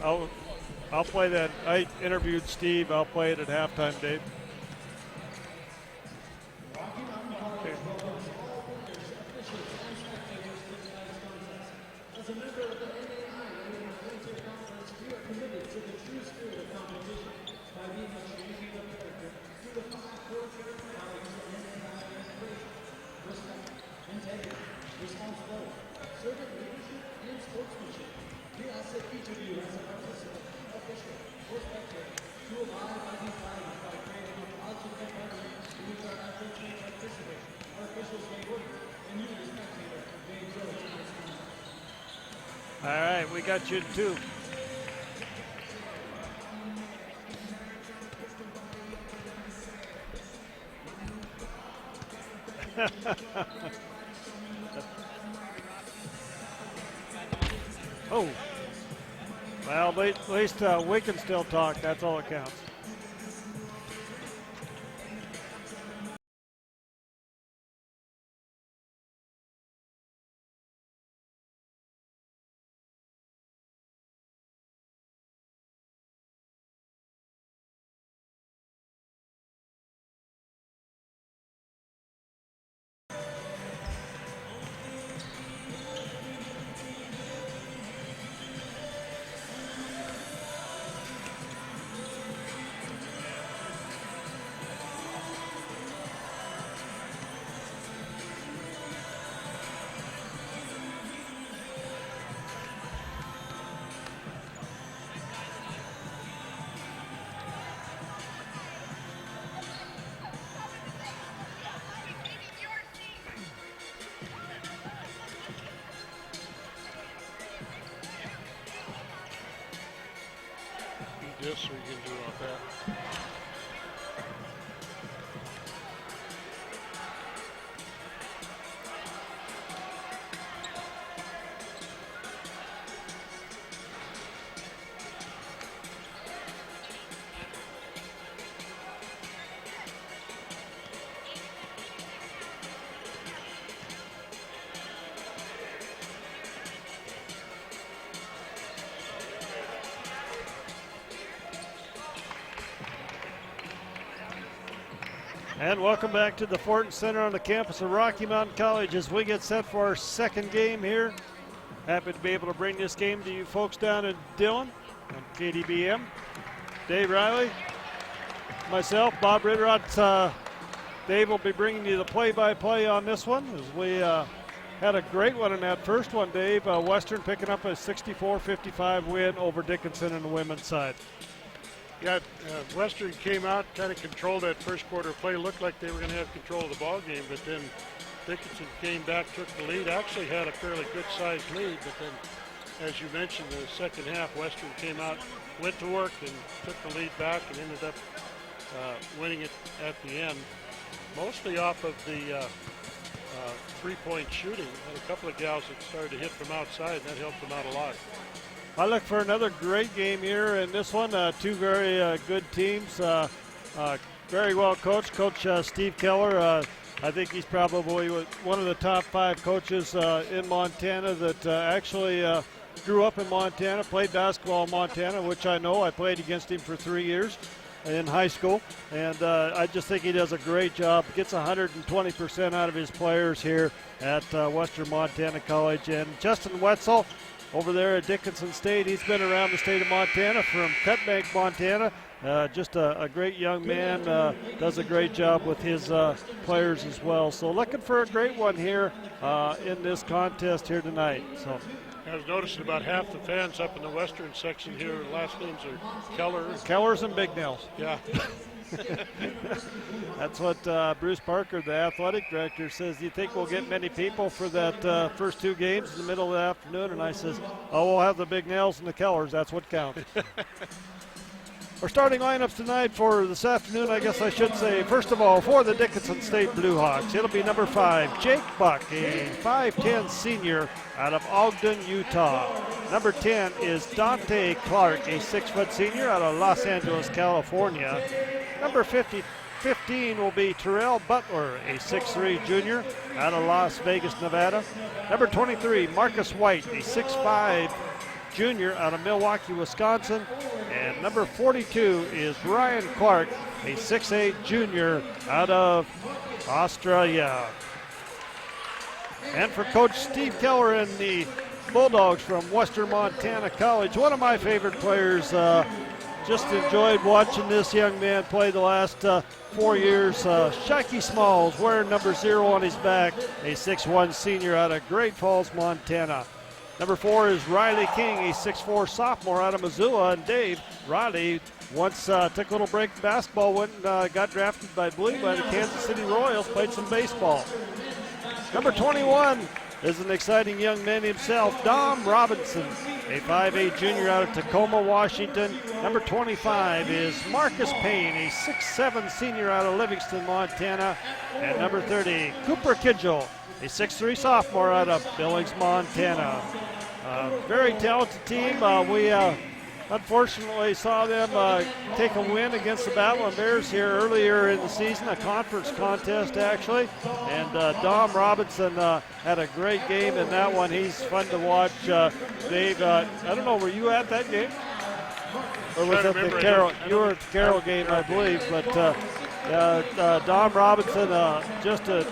I'll play that. I interviewed Steve. I'll play it at halftime, Dave. Okay. All right, we got you too. Oh. Well, at least we can still talk. That's all that counts. This or you can do it like that. And welcome back to the Fortin Center on the campus of Rocky Mountain College as we get set for our second game here. Happy to be able to bring this game to you folks down in Dillon on KDBM. Dave Riley, myself, Bob Ritterott. Dave will be bringing you the play-by-play on this one as we had a great one in that first one, Dave. Western picking up a 64-55 win over Dickinson in the women's side. Yeah, Western came out, kind of controlled that first quarter play. Looked like they were going to have control of the ball game, but then Dickinson came back, took the lead. Actually had a fairly good-sized lead, but then, as you mentioned, the second half, Western came out, went to work, and took the lead back and ended up winning it at the end, mostly off of the three-point shooting. Had a couple of gals that started to hit from outside, and that helped them out a lot. I look for another great game here in this one. Two very good teams, very well coached. Coach Steve Keller, I think he's probably one of the top 5 coaches in Montana that actually grew up in Montana, played basketball in Montana, which I know. I played against him for 3 years in high school, and I just think he does a great job. Gets 120% out of his players here at Western Montana College. And Justin Wetzel, over there at Dickinson State, he's been around the state of Montana from Cutbank, Montana. Just a great young man, does a great job with his players as well. So looking for a great one here in this contest here tonight. So I was noticing about half the fans up in the Western section here, last names are Keller. Kellers and Big Nails. Yeah. That's what Bruce Parker, the athletic director, says. Do you think we'll get many people for that first 2 games in the middle of the afternoon? And I says, oh, we'll have the Big Nails and the Kellers. That's what counts. Our starting lineups tonight for this afternoon, I guess I should say, first of all, for the Dickinson State Blue Hawks, it'll be number 5, Jake Buck, a 5'10 senior out of Ogden, Utah. Number 10 is Dante Clark, a 6' senior out of Los Angeles, California. Number 15 will be Terrell Butler, a 6'3 junior out of Las Vegas, Nevada. Number 23, Marcus White, a 6'5 junior out of Milwaukee, Wisconsin. And number 42 is Ryan Clark, a 6'8 junior out of Australia. And for Coach Steve Keller and the Bulldogs from Western Montana College, one of my favorite players. Just enjoyed watching this young man play the last 4 years. Shaky Smalls wearing number 0 on his back, a 6'1 senior out of Great Falls, Montana. Number 4 is Riley King, a 6'4 sophomore out of Missoula. And Dave, Riley once took a little break in basketball, went and got drafted by the Kansas City Royals, played some baseball. Number 21 is an exciting young man himself, Dom Robinson, a 5'8 junior out of Tacoma, Washington. Number 25 is Marcus Payne, a 6'7 senior out of Livingston, Montana. And number 30, Cooper Kidgel, a 6'3 sophomore out of Billings, Montana. Very talented team. We unfortunately saw them take a win against the Battle Bears here earlier in the season, a conference contest actually. And Dom Robinson had a great game in that one. He's fun to watch. Dave, I don't know, were you at that game? Or was it the Carroll? You were at the Carroll game, I believe. But Dom Robinson, just a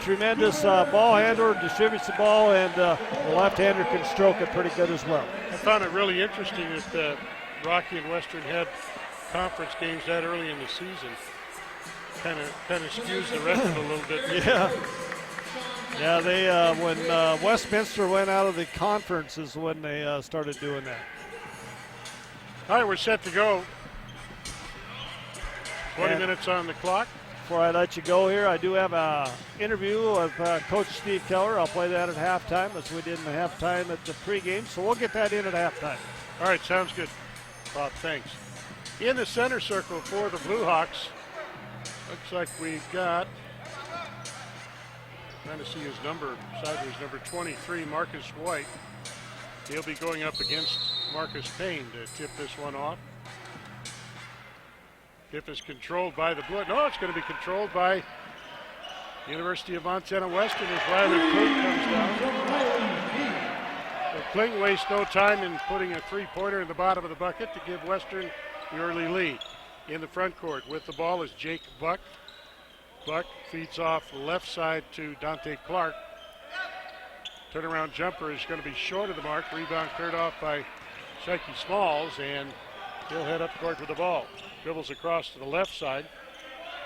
tremendous ball handler, distributes the ball, and the left-hander can stroke it pretty good as well. I found it really interesting that Rocky and Western had conference games that early in the season. Kind of skews the record a little bit. Yeah, they when Westminster went out of the conference is when they started doing that. All right, we're set to go. 20 minutes on the clock. Before I let you go here, I do have an interview with Coach Steve Keller. I'll play that at halftime, as we did in the halftime at the pregame. So we'll get that in at halftime. All right, sounds good, Bob. Thanks. In the center circle for the Blue Hawks, looks like we've got, trying to see his number, sideways, number 23, Marcus White. He'll be going up against Marcus Payne to tip this one off. Tip is controlled by the Blue. No, it's going to be controlled by University of Montana Western as Riley Kling comes down. So Kling wastes no time in putting a three-pointer in the bottom of the bucket to give Western the early lead. In the front court with the ball is Jake Buck. Buck feeds off the left side to Dante Clark. Turnaround jumper is going to be short of the mark. Rebound cleared off by Shaky Smalls, and he'll head up court with the ball. Dribbles across to the left side,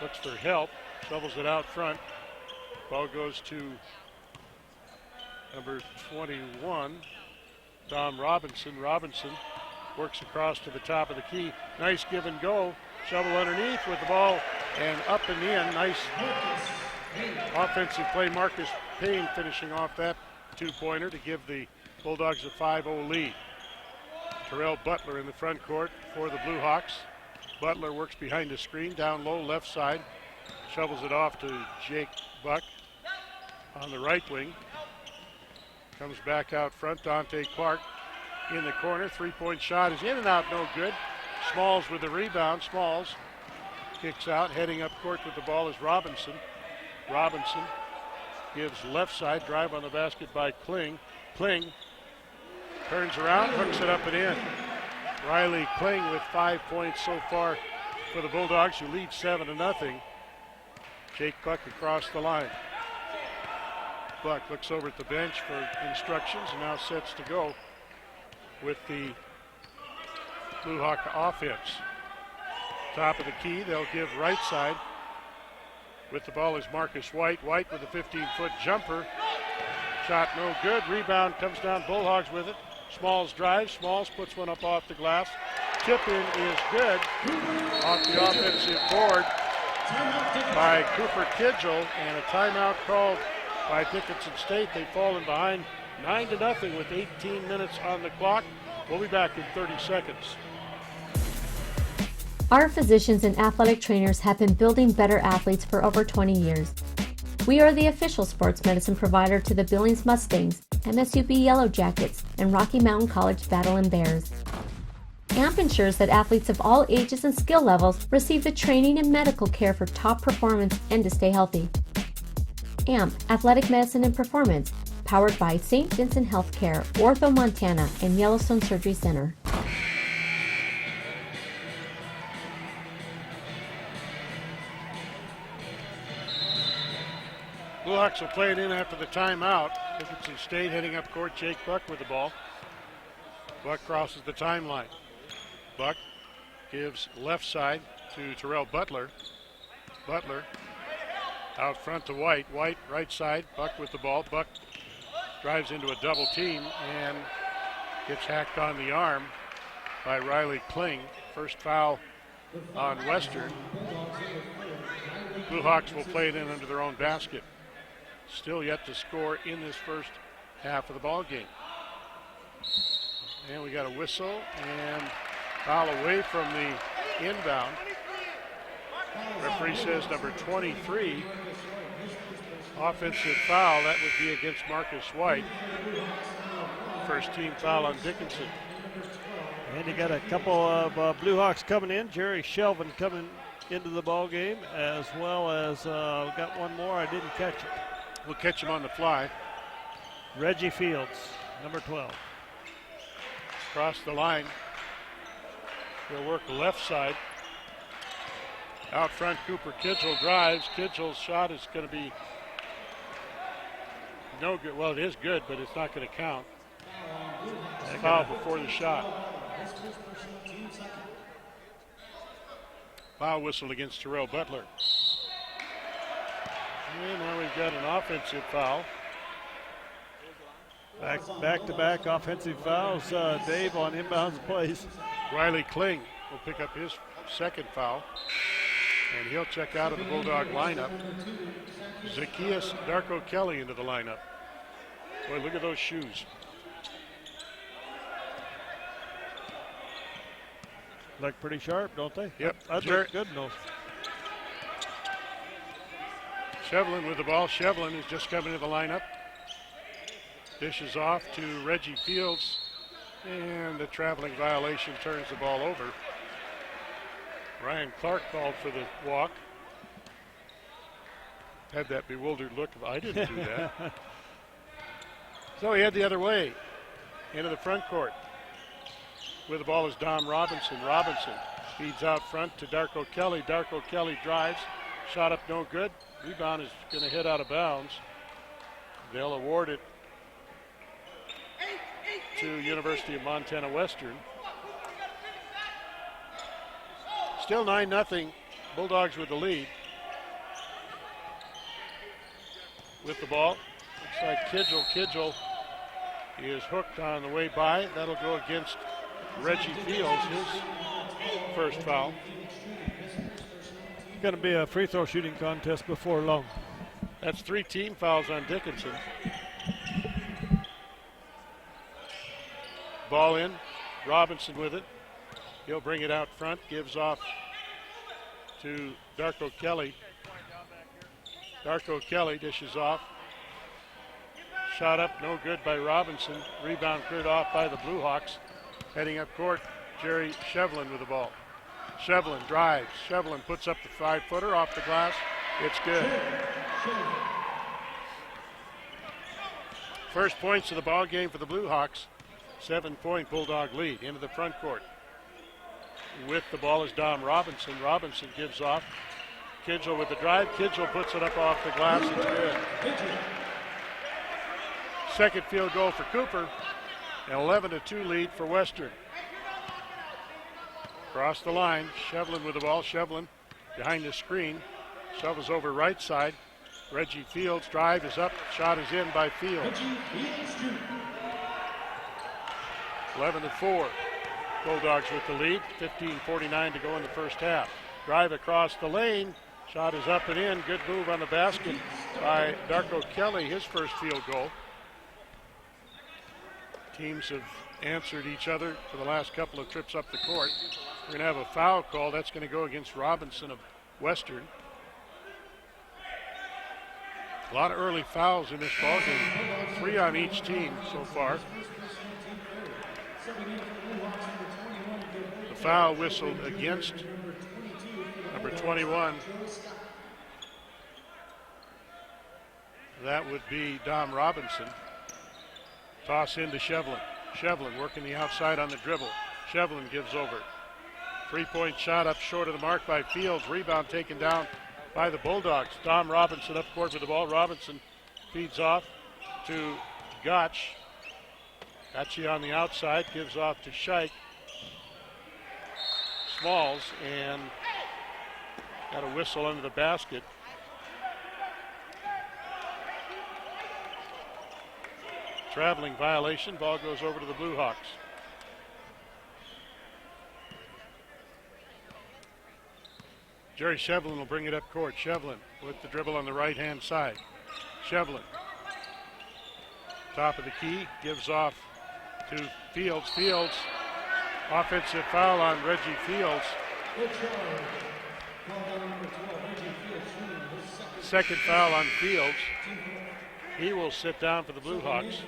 looks for help, shovels it out front. Ball goes to number 21, Dom Robinson. Robinson works across to the top of the key. Nice give and go. Shovel underneath with the ball and up and in. Nice offensive play. Marcus Payne finishing off that two-pointer to give the Bulldogs a 5-0 lead. Terrell Butler in the front court for the Blue Hawks. Butler works behind the screen, down low, left side. Shovels it off to Jake Buck on the right wing. Comes back out front, Dante Clark in the corner. Three-point shot is in and out, no good. Smalls with the rebound. Smalls kicks out, heading up court with the ball is Robinson. Robinson gives left side, drive on the basket by Kling. Kling turns around, hooks it up and in. Riley Kling with 5 points so far for the Bulldogs, who lead 7-0. Jake Buck across the line. Buck looks over at the bench for instructions and now sets to go with the Blue Hawk offense. Top of the key, they'll give right side. With the ball is Marcus White. White with a 15-foot jumper. Shot no good. Rebound comes down. Bulldogs with it. Smalls drives. Smalls puts one up off the glass. Tip-in is good. Off the offensive board by Cooper Kidgel, and a timeout called by Dickinson State. They've fallen behind 9-0 with 18 minutes on the clock. We'll be back in 30 seconds. Our physicians and athletic trainers have been building better athletes for over 20 years. We are the official sports medicine provider to the Billings Mustangs, MSUB Yellow Jackets, and Rocky Mountain College Battle Bears. AMP ensures that athletes of all ages and skill levels receive the training and medical care for top performance and to stay healthy. AMP, Athletic Medicine and Performance, powered by St. Vincent Healthcare, Ortho Montana, and Yellowstone Surgery Center. Blue will play it in after the timeout. Dickinson State heading up court. Jake Buck with the ball. Buck crosses the timeline. Buck gives left side to Terrell Butler. Butler out front to White. White right side. Buck with the ball. Buck drives into a double team and gets hacked on the arm by Riley Kling. First foul on Western. Blue Hawks will play it in under their own basket. Still yet to score in this first half of the ball game. And we got a whistle and foul away from the inbound. Referee says number 23, offensive foul. That would be against Marcus White. First team foul on Dickinson. And you got a couple of Blue Hawks coming in. Jerry Shelvin coming into the ball game, as well as got one more. I didn't catch it. We'll catch him on the fly. Reggie Fields, number 12. Across the line. He'll work the left side. Out front, Cooper Kidgel drives. Kidgel's shot is going to be no good. Well, it is good, but it's not going to count. Foul before the shot. Foul whistle against Terrell Butler. And now we've got an offensive foul. Back-to-back offensive fouls, Dave, on inbounds plays. Riley Kling will pick up his second foul, and he'll check out of the Bulldog lineup. Zacchaeus Darko Kelly into the lineup. Boy, look at those shoes. Look pretty sharp, don't they? Yep. I'd look good in those. Shevlin with the ball. Shevlin is just coming to the lineup. Dishes off to Reggie Fields, and the traveling violation turns the ball over. Ryan Clark called for the walk. Had that bewildered look of, I didn't do that. So he head the other way, into the front court. With the ball is Dom Robinson. Robinson feeds out front to Darko Kelly. Darko Kelly drives. Shot up no good. Rebound is going to hit out of bounds. They'll award it to University of Montana Western. Still 9-0. Bulldogs with the lead. With the ball. Looks like Kidgel. Kidgel is hooked on the way by. That'll go against Reggie Fields, his first foul. Going to be a free throw shooting contest before long. That's 3 team fouls on Dickinson. Ball in. Robinson with it. He'll bring it out front. Gives off to Darko Kelly. Darko Kelly dishes off. Shot up, no good by Robinson. Rebound cleared off by the Blue Hawks. Heading up court, Jerry Shevlin with the ball. Shevlin drives. Shevlin puts up the 5-footer off the glass. It's good. First points of the ball game for the Blue Hawks. 7-point Bulldog lead into the front court. With the ball is Dom Robinson. Robinson gives off. Kidgel with the drive. Kidgel puts it up off the glass. It's good. Second field goal for Cooper. An 11-2 lead for Western. Across the line, Shevlin with the ball. Shevlin behind the screen. Shovels over right side. Reggie Fields' drive is up. Shot is in by Fields. 11-4. Bulldogs with the lead. 15:49 to go in the first half. Drive across the lane. Shot is up and in. Good move on the basket by Darko Kelly, his first field goal. Teams have answered each other for the last couple of trips up the court. We're going to have a foul call. That's going to go against Robinson of Western. A lot of early fouls in this ballgame. 3 on each team so far. The foul whistled against number 21. That would be Dom Robinson. Toss into Shevlin. Shevlin working the outside on the dribble. Shevlin gives over. 3-point shot up short of the mark by Fields. Rebound taken down by the Bulldogs. Dom Robinson up court with the ball. Robinson feeds off to Gotch. Gotchi on the outside, gives off to Scheich. Smalls, and got a whistle under the basket. Traveling violation. Ball goes over to the Blue Hawks. Jerry Shevlin will bring it up court. Shevlin with the dribble on the right-hand side. Shevlin, top of the key, gives off to Fields. Fields, offensive foul on Reggie Fields. Second foul on Fields. He will sit down for the Blue Hawks.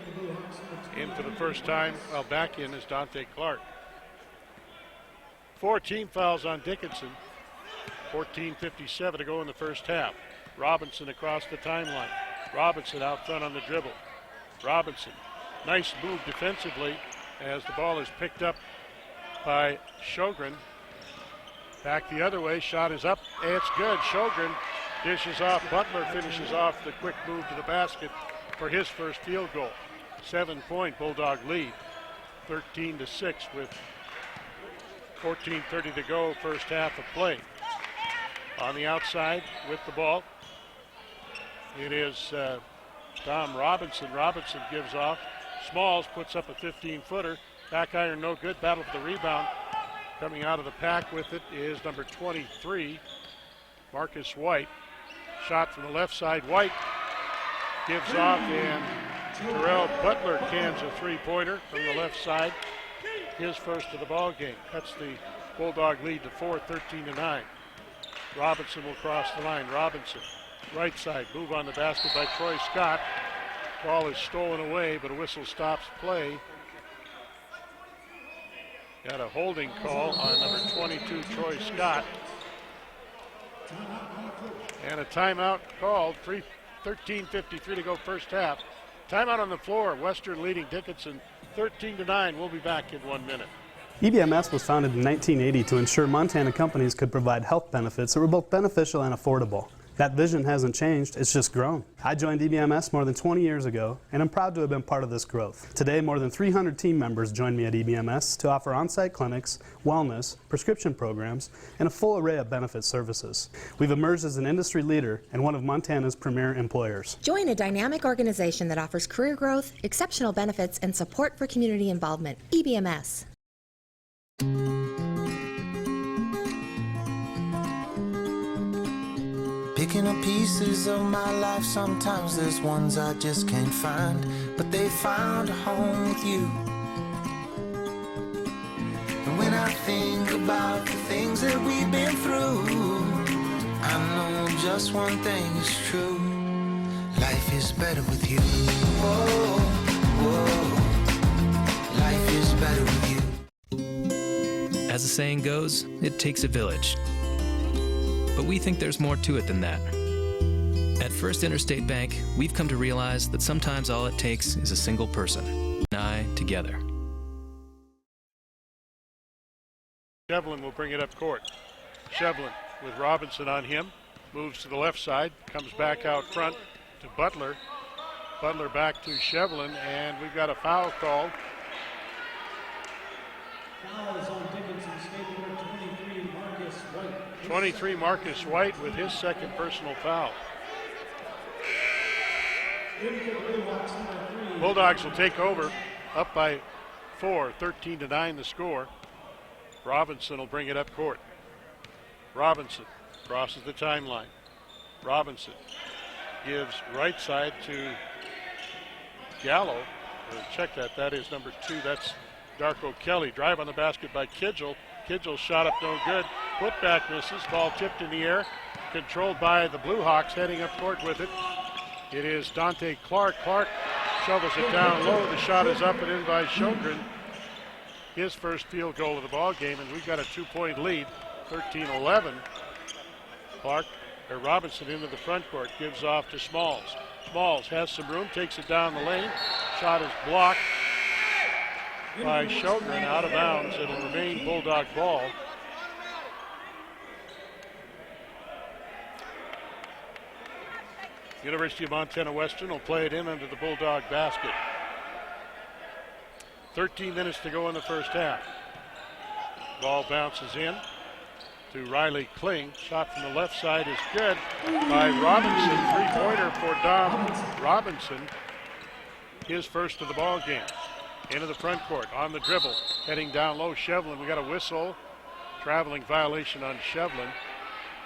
In for the first time, well, back in is Dante Clark. 4 team fouls on Dickinson. 14:57 to go in the first half. Robinson across the timeline. Robinson out front on the dribble. Robinson, nice move defensively as the ball is picked up by Sjogren. Back the other way, shot is up, and it's good. Sjogren dishes off. Butler finishes off the quick move to the basket for his first field goal. 7-point Bulldog lead, 13-6 with 14:30 to go, first half of play. On the outside with the ball, it is Dom Robinson. Robinson gives off. Smalls puts up a 15-footer. Back iron no good. Battle for the rebound. Coming out of the pack with it is number 23, Marcus White. Shot from the left side. White gives off, and Terrell Butler cans a three-pointer from the left side. His first of the ball game. Cuts the Bulldog lead to 4, 13-9. Robinson will cross the line. Robinson, right side, move on the basket by Troy Scott. Ball is stolen away, but a whistle stops play. Got a holding call on number 22, Troy Scott. And a timeout called. 13:53 to go first half. Timeout on the floor. Western leading Dickinson 13-9. We'll be back in 1 minute. EBMS was founded in 1980 to ensure Montana companies could provide health benefits that were both beneficial and affordable. That vision hasn't changed, it's just grown. I joined EBMS more than 20 years ago, and I'm proud to have been part of this growth. Today, more than 300 team members join me at EBMS to offer on-site clinics, wellness, prescription programs, and a full array of benefit services. We've emerged as an industry leader and one of Montana's premier employers. Join a dynamic organization that offers career growth, exceptional benefits, and support for community involvement. EBMS. Picking up pieces of my life, sometimes there's ones I just can't find, but they found a home with you. And when I think about the things that we've been through, I know just one thing is true. Life is better with you. Whoa, whoa. Life is better with you. As the saying goes, it takes a village. But we think there's more to it than that. At First Interstate Bank, we've come to realize that sometimes all it takes is a single person, and I together. Shevlin will bring it up court. Shevlin with Robinson on him, moves to the left side, comes back out front to Butler. Butler back to Shevlin, and we've got a foul called. Foul is on Dickinson State number 23, Marcus White. 23, Marcus White with his second personal foul. Bulldogs will take over, up by 4, 13-9 the score. Robinson will bring it up court. Robinson crosses the timeline. Robinson gives right side to Gallo. Check that, that is number 2, that's Darko Kelly. Drive on the basket by Kidgel. Kidgel's shot up no good. Putback misses. Ball tipped in the air. Controlled by the Blue Hawks, heading up court with it. It is Dante Clark. Clark shovels it down low. The shot is up and in by Sjogren. His first field goal of the ball game, and we've got a 2-point lead, 13-11. Robinson into the front court, gives off to Smalls. Smalls has some room, takes it down the lane. Shot is blocked by Sjogren, out of bounds. It'll remain Bulldog ball. University of Montana Western will play it in under the Bulldog basket. 13 minutes to go in the first half. Ball bounces in to Riley Kling. Shot from the left side is good by Robinson. Three-pointer for Dom Robinson. His first of the ball game. Into the front court on the dribble. Heading down low, Shevlin. We got a whistle. Traveling violation on Shevlin.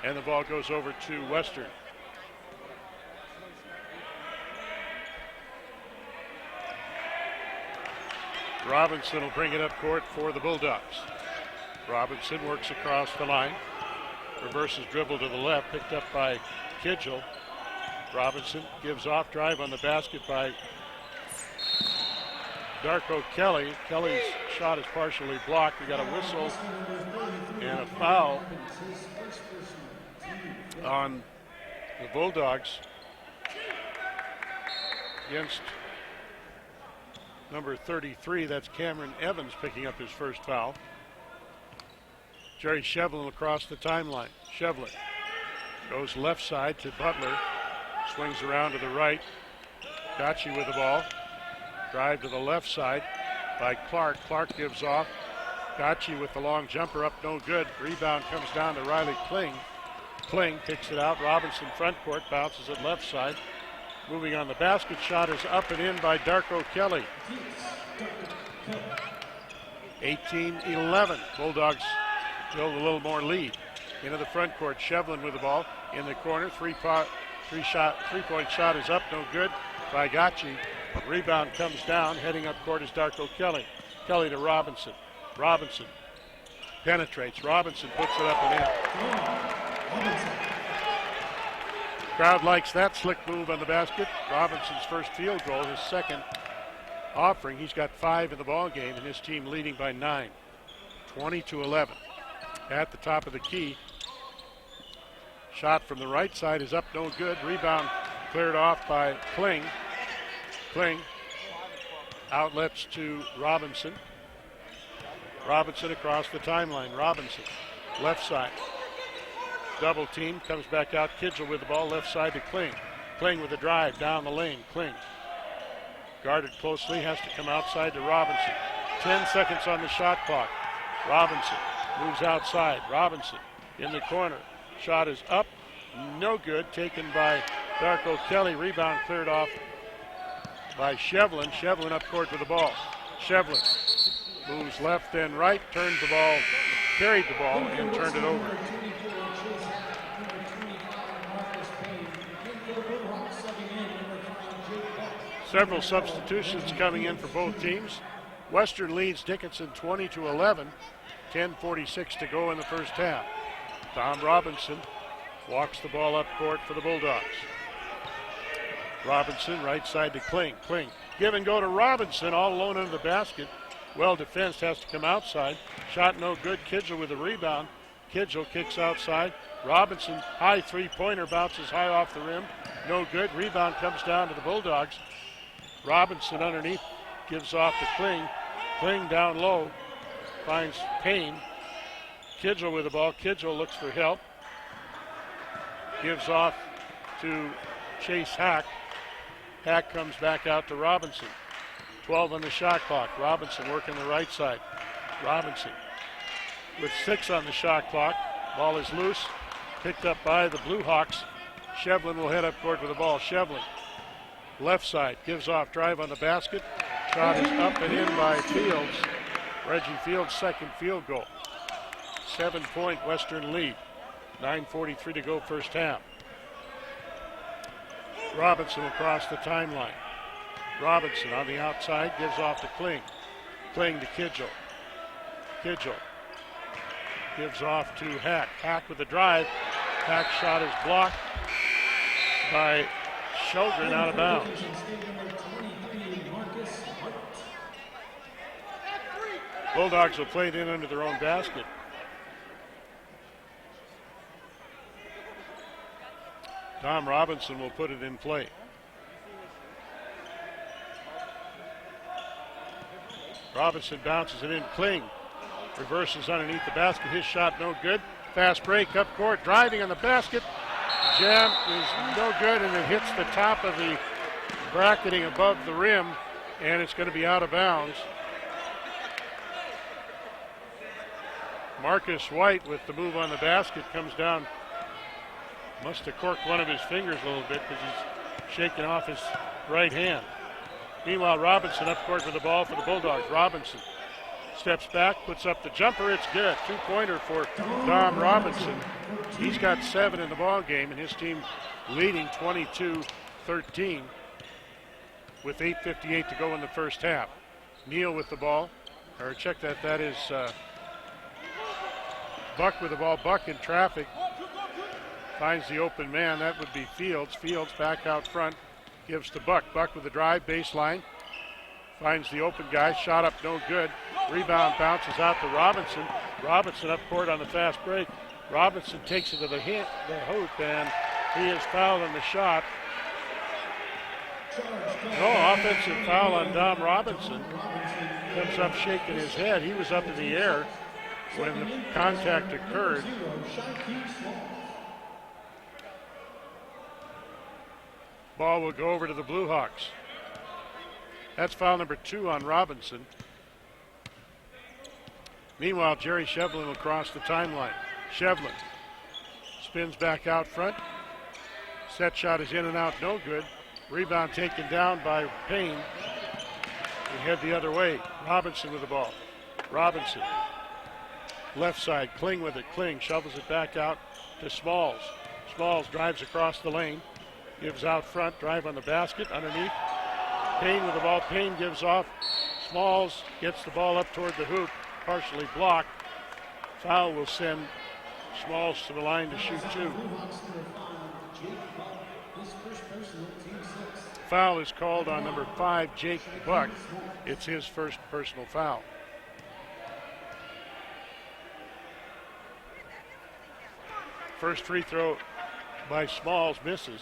And the ball goes over to Western. Robinson will bring it up court for the Bulldogs. Robinson works across the line. Reverses dribble to the left, picked up by Kidgel. Robinson gives off, drive on the basket by Darko Kelly. Kelly's shot is partially blocked. We got a whistle and a foul on the Bulldogs against number 33. That's Cameron Evans picking up his first foul. Jerry Shevlin across the timeline. Shevlin goes left side to Butler. Swings around to the right. Gotchi with the ball. Drive to the left side by Clark. Clark gives off. Gotchi with the long jumper up, no good. Rebound comes down to Riley Kling. Kling kicks it out. Robinson front court, bounces it left side. Moving on the basket, shot is up and in by Darko Kelly. 18-11. Bulldogs build a little more lead. Into the front court, Shevlin with the ball in the corner. Three-point shot is up, no good by Gotchi. Rebound comes down. Heading up court is Darko Kelly. Kelly to Robinson. Robinson penetrates. Robinson puts it up and in. Crowd likes that slick move on the basket. Robinson's first field goal, his second offering. He's got 5 in the ball game, and his team leading by 9. 20-11. At the top of the key. Shot from the right side is up, no good. Rebound cleared off by Kling. Kling outlets to Robinson. Robinson across the timeline. Robinson, left side. Double team, comes back out. Kidgel with the ball, left side to Kling. Kling with a drive down the lane. Kling guarded closely, has to come outside to Robinson. 10 seconds on the shot clock. Robinson moves outside. Robinson in the corner. Shot is up, no good. Taken by Darko Kelly. Rebound cleared off by Shevlin. Shevlin up court with the ball. Shevlin moves left and right, turned the ball, carried the ball, and turned it over. Several substitutions coming in for both teams. Western leads Dickinson 20-11. 10:46 to go in the first half. Tom Robinson walks the ball up court for the Bulldogs. Robinson right side to Kling. Kling give and go to Robinson, all alone under the basket. Well defensed, has to come outside. Shot no good. Kidgel with the rebound. Kidgel kicks outside. Robinson, high three-pointer, bounces high off the rim. No good. Rebound comes down to the Bulldogs. Robinson underneath, gives off to Kling. Kling down low, finds Payne. Kidgel with the ball. Kidgel looks for help. Gives off to Chase Hack. Hack comes back out to Robinson. 12 on the shot clock. Robinson working the right side. Robinson with 6 on the shot clock. Ball is loose. Picked up by the Blue Hawks. Shevlin will head up court with the ball. Shevlin, left side, gives off, drive on the basket. Shot is up and in by Fields. Reggie Fields' second field goal. 7-point Western lead. 9:43 to go first half. Robinson across the timeline. Robinson on the outside, gives off to Kling. Kling to Kidgel. Kidgel gives off to Hack. Hack with the drive. Hack's shot is blocked by Sjogren, out of bounds. Bulldogs will play it in under their own basket. Tom Robinson will put it in play. Robinson bounces it in. Kling reverses underneath the basket. His shot no good. Fast break up court. Driving on the basket. Jam is no good, and it hits the top of the bracketing above the rim, and it's going to be out of bounds. Marcus White with the move on the basket comes down. Must have corked one of his fingers a little bit because he's shaking off his right hand. Meanwhile, Robinson up court with the ball for the Bulldogs. Robinson steps back, puts up the jumper. It's good. Two-pointer for Dom Robinson. He's got 7 in the ball game, and his team leading 22-13 with 8:58 to go in the first half. Neal with the ball. Or check that. That is Buck with the ball. Buck in traffic. Finds the open man. That would be Fields. Fields back out front. Gives to Buck. Buck with the drive. Baseline. Finds the open guy. Shot up. No good. Rebound bounces out to Robinson. Robinson up court on the fast break. Robinson takes it to the hoop, and he is fouled on the shot. No offensive foul on Dom Robinson. Comes up shaking his head. He was up in the air when the contact occurred. Ball will go over to the Blue Hawks. That's foul number 2 on Robinson. Meanwhile, Jerry Shevlin will cross the timeline. Shevlin spins back out front. Set shot is in and out, no good. Rebound taken down by Payne. We head the other way. Robinson with the ball. Robinson. Left side, Kling with it. Kling shovels it back out to Smalls. Smalls drives across the lane. Gives out front, drive on the basket, underneath. Payne with the ball. Payne gives off. Smalls gets the ball up toward the hoop, partially blocked. Foul will send Smalls to the line to shoot 2. Foul is called on number 5, Jake Buck. It's his first personal foul. First free throw by Smalls misses.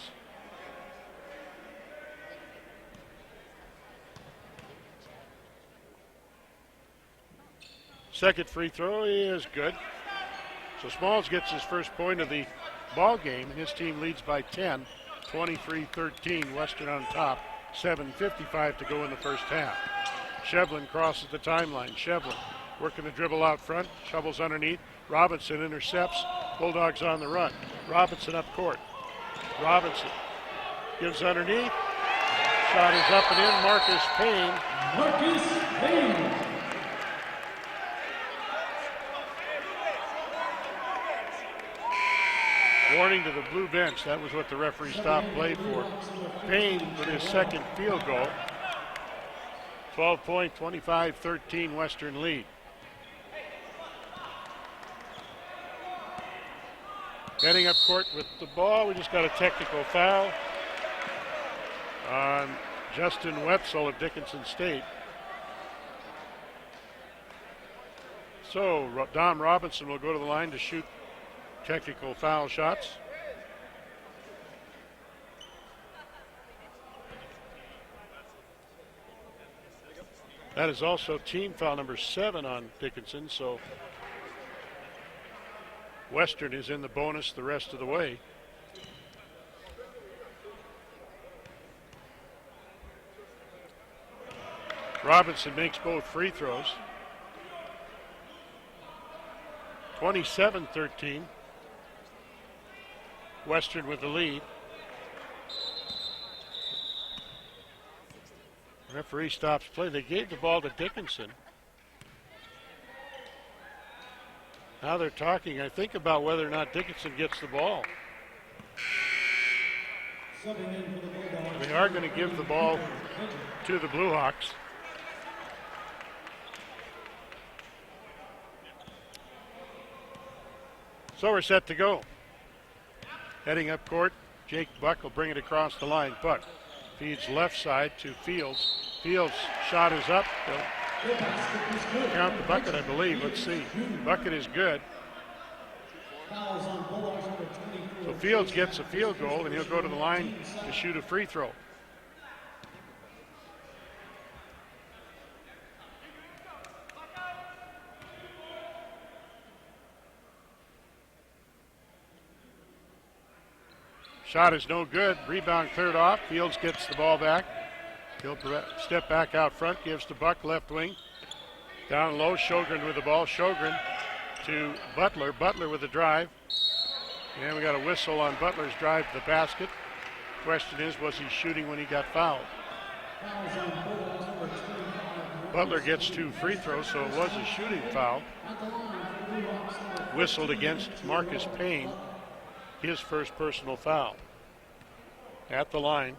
Second free throw is good. So Smalls gets his first point of the ball game, and his team leads by 10, 23-13. Western on top. 7:55 to go in the first half. Shevlin crosses the timeline. Shevlin working the dribble out front. Shovels underneath. Robinson intercepts. Bulldogs on the run. Robinson up court. Robinson gives underneath. Shot is up and in. Marcus Payne. Marcus Payne. Warning to the blue bench. That was what the referee stopped play for. Payne with his second field goal. 12-point, 25-13 Western lead. Heading up court with the ball. We just got a technical foul on Justin Wetzel of Dickinson State. So Dom Robinson will go to the line to shoot technical foul shots. That is also team foul number 7 on Dickinson, so Western is in the bonus the rest of the way. Robinson makes both free throws. 27-13. Western with the lead. Referee stops play. They gave the ball to Dickinson. Now they're talking, I think, about whether or not Dickinson gets the ball. They are going to give the ball to the Blue Hawks. So we're set to go. Heading up court, Jake Buck will bring it across the line. Buck feeds left side to Fields. Fields' shot is up. They'll count the bucket, I believe. Let's see. Bucket is good. So Fields gets a field goal, and he'll go to the line to shoot a free throw. Shot is no good. Rebound cleared off. Fields gets the ball back. He'll step back out front, gives to Buck, left wing. Down low, Sjogren with the ball. Sjogren to Butler. Butler with the drive. And we got a whistle on Butler's drive to the basket. Question is, was he shooting when he got fouled? Butler gets 2 free throws, so it was a shooting foul. Whistled against Marcus Payne, his first personal foul. At the line,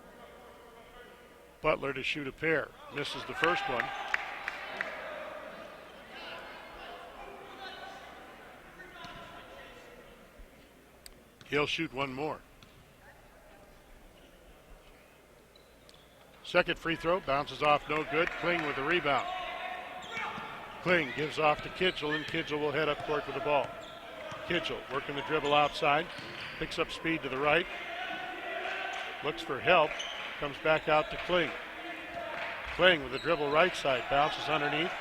Butler to shoot a pair. Misses the first one. He'll shoot one more. Second free throw, bounces off, no good. Kling with the rebound. Kling gives off to Kitchell, and Kitchell will head up court with the ball. Kitchell working the dribble outside, picks up speed to the right, looks for help, comes back out to Kling. Kling with the dribble right side, bounces underneath.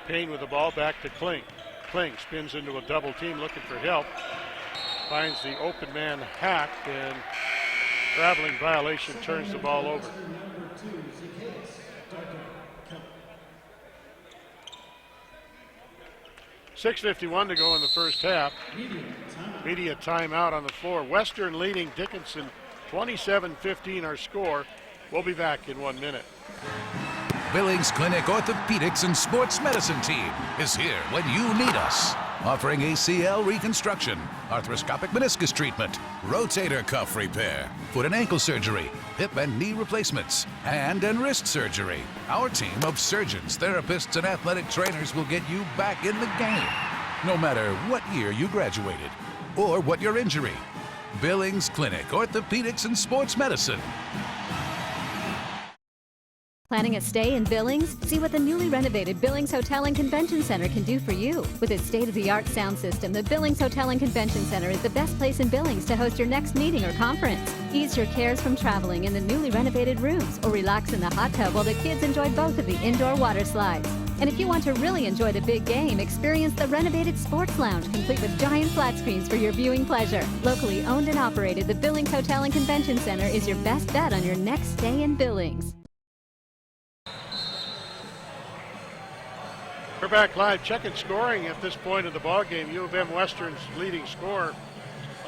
Payne with the ball, back to Kling. Kling spins into a double team looking for help. Finds the open man Hack, and traveling violation turns the ball over. .6:51 to go in the first half. Media timeout on the floor. Western leading Dickinson 27-15 our score. We'll be back in 1 minute. Billings Clinic Orthopedics and Sports Medicine Team is here when you need us. Offering ACL reconstruction, arthroscopic meniscus treatment, rotator cuff repair, foot and ankle surgery, hip and knee replacements, hand and wrist surgery. Our team of surgeons, therapists, and athletic trainers will get you back in the game, no matter what year you graduated or what your injury. Billings Clinic Orthopedics and Sports Medicine. Planning a stay in Billings? See what the newly renovated Billings Hotel and Convention Center can do for you. With its state-of-the-art sound system, the Billings Hotel and Convention Center is the best place in Billings to host your next meeting or conference. Ease your cares from traveling in the newly renovated rooms, or relax in the hot tub while the kids enjoy both of the indoor water slides. And if you want to really enjoy the big game, experience the renovated Sports Lounge, complete with giant flat screens for your viewing pleasure. Locally owned and operated, the Billings Hotel and Convention Center is your best bet on your next stay in Billings. We're back live. Checking scoring at this point of the ball game. U of M Western's leading scorer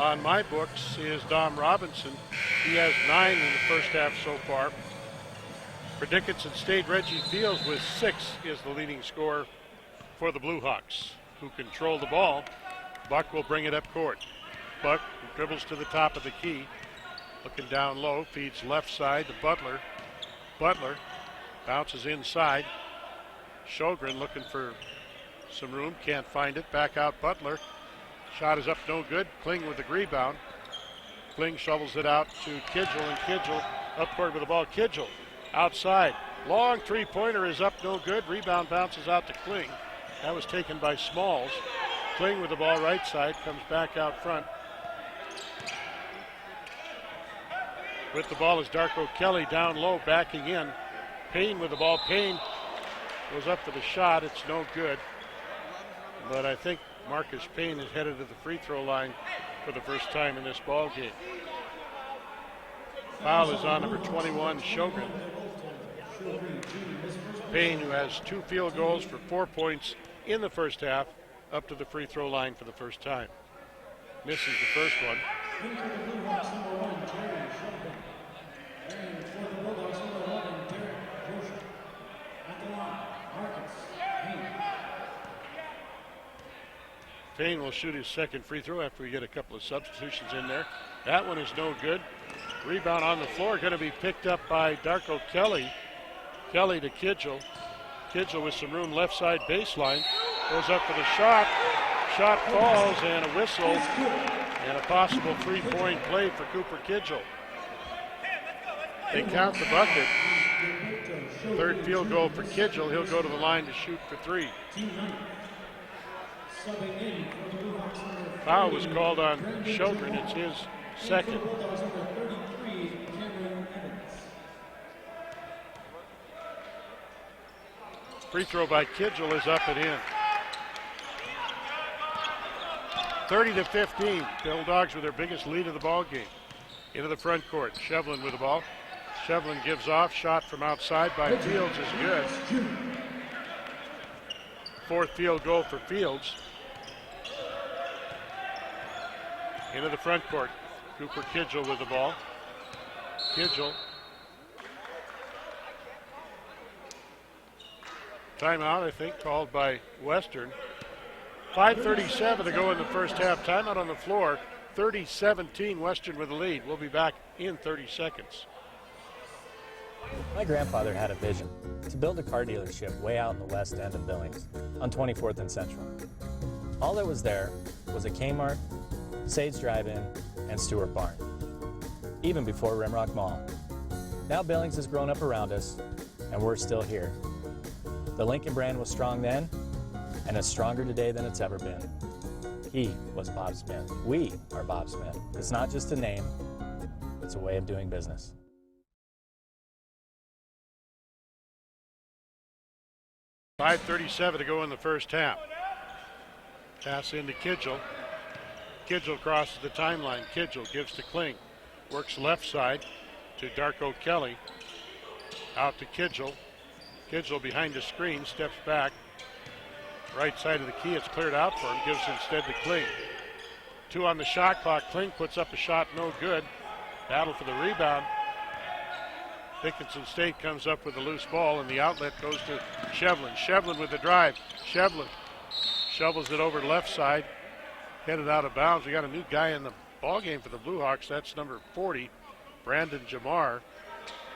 on my books is Dom Robinson. He has 9 in the first half so far. For Dickinson State, Reggie Fields with 6 is the leading scorer for the Blue Hawks, who control the ball. Buck will bring it up court. Buck dribbles to the top of the key, looking down low, feeds left side to Butler. Butler bounces inside. Sjogren looking for some room, can't find it. Back out Butler. Shot is up, no good. Kling with the rebound. Kling shovels it out to Kidgel, and Kidgel up court with the ball. Kidgel outside. Long three-pointer is up, no good. Rebound bounces out to Kling. That was taken by Smalls. Kling with the ball right side, comes back out front. With the ball is Darko Kelly down low, backing in. Payne with the ball. Payne goes up for the shot. It's no good. But I think Marcus Payne is headed to the free throw line for the first time in this ball game. Foul is on number 21, Sjogren. Payne, who has 2 field goals for 4 points in the first half, up to the free throw line for the first time. Misses the first one. Payne will shoot his second free throw after we get a couple of substitutions in there. That one is no good. Rebound on the floor, going to be picked up by Darko Kelly. Kelly to Kidgel. Kidgel with some room left side baseline. Goes up for the shot. Shot falls, and a whistle and a possible 3-point play for Cooper Kidgel. They count the bucket. Third field goal for Kidgel. He'll go to the line to shoot for 3. Foul was called on Sjogren. It's his second. Free throw by Kidgel is up and in. 30-15. Bulldogs with their biggest lead of the ball game. into the front court. Shevlin with the ball. Shevlin gives off. Shot from outside by Fields is good. Fourth field goal for Fields. Into the front court. Cooper Kidgel with the ball. Kidgel. Timeout, I think, called by Western. 5:37 to go in the first half. Timeout on the floor. 30-17, Western with the lead. We'll be back in 30 seconds. My grandfather had a vision to build a car dealership way out in the west end of Billings on 24th and Central. All that was there was a Kmart, Sage Drive-In, and Stewart Barn, even before Rimrock Mall. Now Billings has grown up around us, and we're still here. The Lincoln brand was strong then, and it's stronger today than it's ever been. He was Bob Smith. We are Bob Smith. It's not just a name, it's a way of doing business. .537 to go in the first half. Pass into Kidgel. Kidgel crosses the timeline. Kidgel gives to Kling. Works left side to Darko Kelly. Out to Kidgel. Kidgel behind the screen, steps back. Right side of the key, it's cleared out for him. Gives instead to Kling. 2 on the shot clock. Kling puts up a shot, no good. Battle for the rebound. Dickinson State comes up with a loose ball, and the outlet goes to Shevlin. Shevlin with the drive. Shevlin shovels it over left side. Headed out of bounds. We got a new guy in the ball game for the Blue Hawks. That's number 40, Brandon Jamar.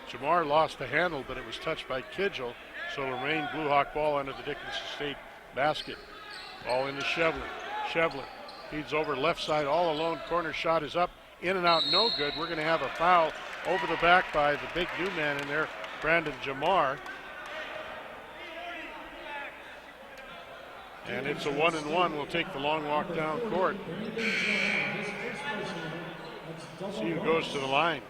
Jamar lost the handle, but it was touched by Kidgel, so remain Blue Hawk ball under the Dickinson State basket. Ball into Shevlin. Shevlin feeds over left side all alone. Corner shot is up, in and out, no good. We're going to have a foul over the back by the big new man in there, Brandon Jamar. And it's a 1-and-1. We'll take the long walk down court. See who goes to the line.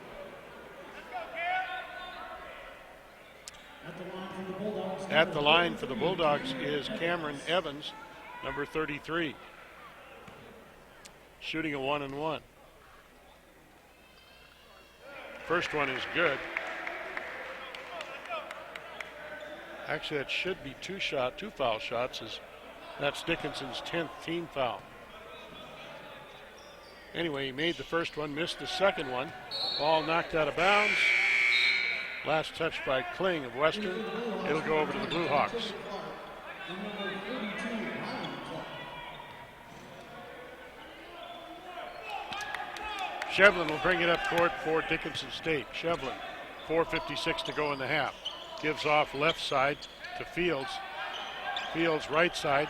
At the line for the Bulldogs is Cameron Evans, number 33. Shooting a 1-and-1. First one is good. Actually, that should be two foul shots, as that's Dickinson's 10th team foul. Anyway, he made the first one, missed the second one. Ball knocked out of bounds. Last touch by Kling of Western. It'll go over to the Blue Hawks. Shevlin will bring it up court for Dickinson State. Shevlin, 4:56 to go in the half. Gives off left side to Fields. Fields right side.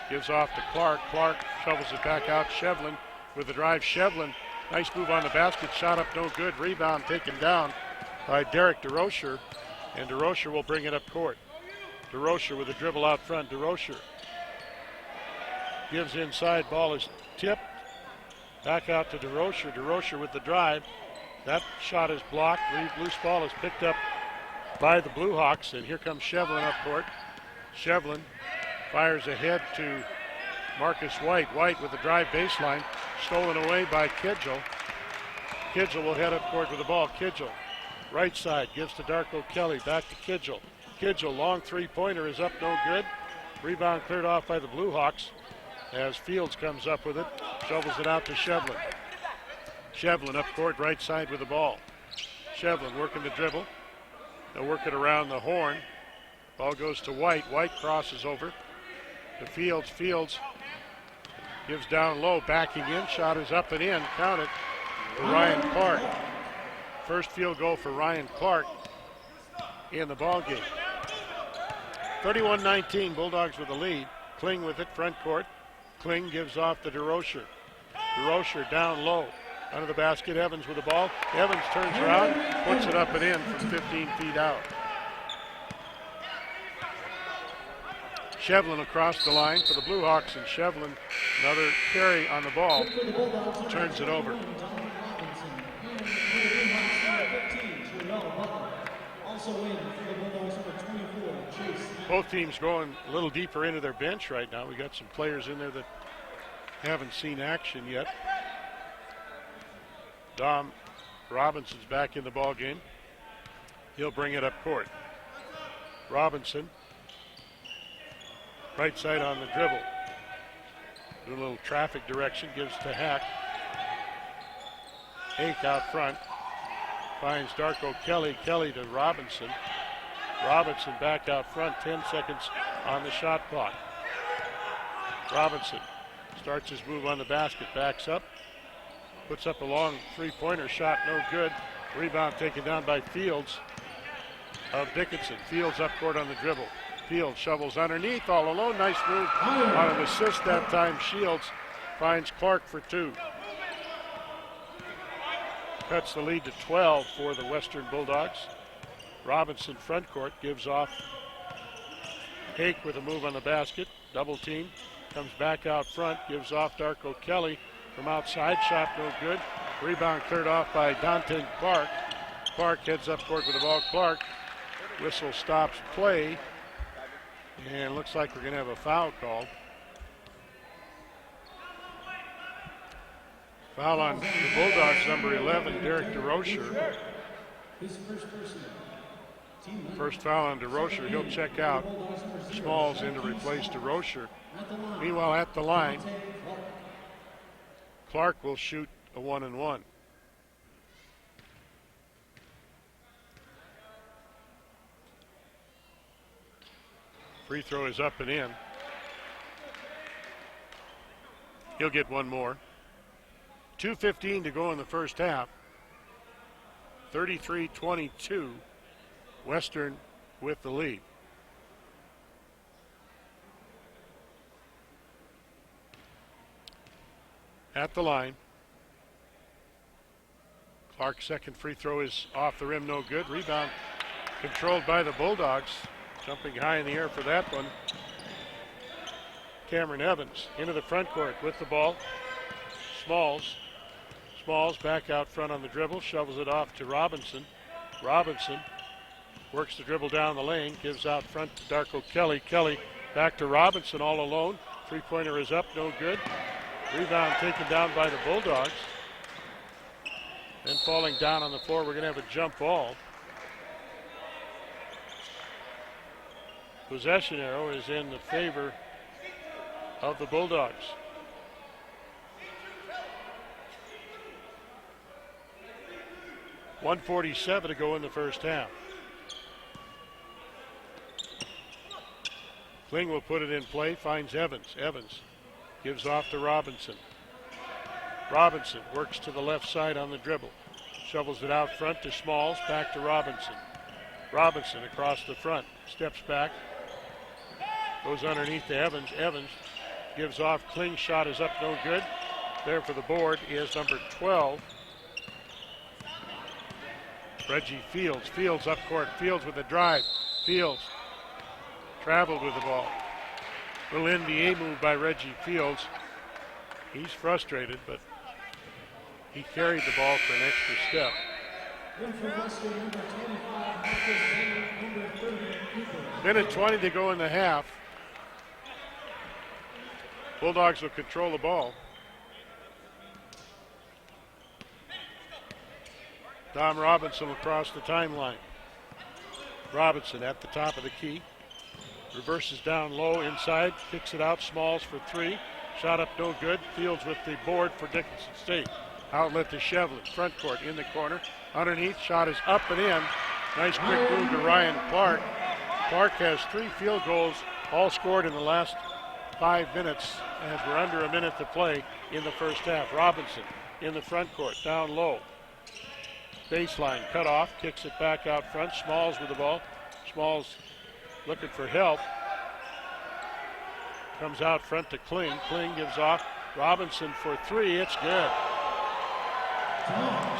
Gives off to Clark. Clark shovels it back out. Shevlin with the drive. Shevlin, nice move on the basket. Shot up no good. Rebound taken down by Derek DeRocher. And DeRocher will bring it up court. DeRocher with a dribble out front. DeRocher gives inside. Ball is tipped. Back out to DeRocher. DeRocher with the drive. That shot is blocked. Loose ball is picked up by the Blue Hawks. And here comes Shevlin up court. Shevlin fires ahead to Marcus White. White with the drive baseline. Stolen away by Kidgel. Kidgel will head up court with the ball. Kidgel, right side, gives to Darko Kelly. Back to Kidgel. Kidgel, long three-pointer is up, no good. Rebound cleared off by the Blue Hawks as Fields comes up with it. Shovels it out to Shevlin. Shevlin up court, right side with the ball. Shevlin working the dribble. They'll work it around the horn. Ball goes to White. White crosses over to Fields. Fields gives down low, backing in. Shot is up and in. Count it for Ryan Clark. First field goal for Ryan Clark in the ball game. 31-19, Bulldogs with the lead. Kling with it, front court. Kling gives off to DeRocher. DeRocher down low. Under the basket, Evans with the ball. Evans turns around, puts it up and in from 15 feet out. Shevlin across the line for the Blue Hawks, and Shevlin, another carry on the ball, turns it over. Both teams going a little deeper into their bench right now. We got some players in there that haven't seen action yet. Dom Robinson's back in the ball game. He'll bring it up court. Robinson, right side on the dribble. Do a little traffic direction, gives to Hack. Hake out front. Finds Darko Kelly. Kelly to Robinson. Robinson back out front. 10 seconds on the shot clock. Robinson starts his move on the basket. Backs up. Puts up a long three-pointer shot. No good. Rebound taken down by Fields of Dickinson. Fields up court on the dribble. Fields shovels underneath all alone. Nice move on an assist that time. Shields finds Clark for two. Cuts the lead to 12 for the Western Bulldogs. Robinson front court gives off. Hake with a move on the basket. Double team. Comes back out front. Gives off Darko Kelly from outside. Shot no good. Rebound cleared off by Dante Clark. Clark heads up court with the ball. Clark. Whistle stops play. And looks like we're going to have a foul called. Foul on the Bulldogs, number 11, Derek DeRocher. First foul on DeRocher. He'll check out. Smalls in to replace DeRocher. Meanwhile, at the line, Clark will shoot a 1-and-1. Free throw is up and in. He'll get one more. 2:15 to go in the first half. 33-22. Western with the lead. At the line. Clark's second free throw is off the rim, no good. Rebound controlled by the Bulldogs. Jumping high in the air for that one. Cameron Evans into the front court with the ball. Smalls back out front on the dribble, shovels it off to Robinson. Robinson works the dribble down the lane, gives out front to Darko Kelly. Kelly back to Robinson all alone. Three-pointer is up, no good. Rebound taken down by the Bulldogs. Then falling down on the floor, we're going to have a jump ball. Possession arrow is in the favor of the Bulldogs. .147 to go in the first half. Kling will put it in play, finds Evans. Evans gives off to Robinson. Robinson works to the left side on the dribble. Shovels it out front to Smalls, back to Robinson. Robinson across the front, steps back. Goes underneath to Evans. Evans gives off. Kling's shot is up, no good. There for the board is number 12. Reggie Fields. Fields up court. Fields with a drive. Fields traveled with the ball. Little NBA move by Reggie Fields. He's frustrated, but he carried the ball for an extra step. Minute 20 to go in the half. Bulldogs will control the ball. Dom Robinson will cross the timeline. Robinson at the top of the key. Reverses down low inside, kicks it out. Smalls for three. Shot up no good. Fields with the board for Dickinson State. Outlet to Shevlin. Front court in the corner. Underneath, shot is up and in. Nice quick move to Ryan Clark. Clark has 3 field goals, all scored in the last 5 minutes as we're under a minute to play in the first half. Robinson in the front court, down low. Baseline, cut off, kicks it back out front. Smalls with the ball. Smalls looking for help. Comes out front to Kling. Kling gives off. Robinson for 3, it's good.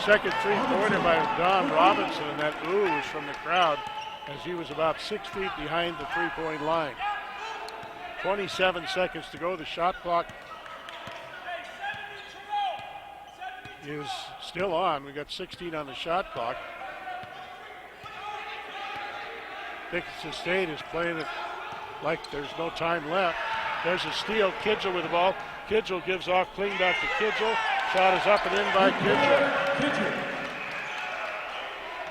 Second three-pointer by Dom Robinson, and that ooze from the crowd as he was about 6 feet behind the three-point line. 27 seconds to go. The shot clock is still on. We got 16 on the shot clock. Dickinson State is playing it like there's no time left. There's a steal. Kidgel with the ball. Kidgel gives off. Kling back to Kidgel. Shot is up and in by Kidger.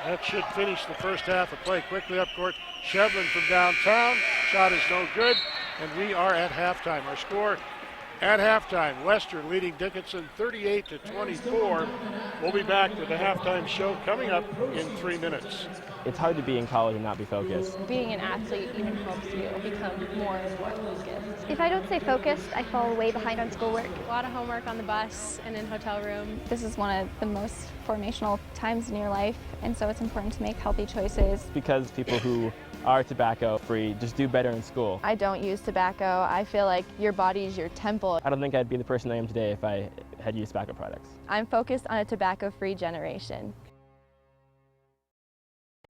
That should finish the first half of play. Quickly up court, Shevlin from downtown. Shot is no good, and we are at halftime. Our score at halftime, Western leading Dickinson 38-24. We'll be back with the halftime show coming up in 3 minutes. It's hard to be in college and not be focused. Being an athlete even helps you become more and more focused. If I don't stay focused, I fall way behind on schoolwork. A lot of homework on the bus and in hotel room. This is one of the most formational times in your life, and so it's important to make healthy choices. Because people who are tobacco free just do better in school. I don't use tobacco. I feel like your body is your temple. I don't think I'd be the person I am today if I had used tobacco products. I'm focused on a tobacco-free generation.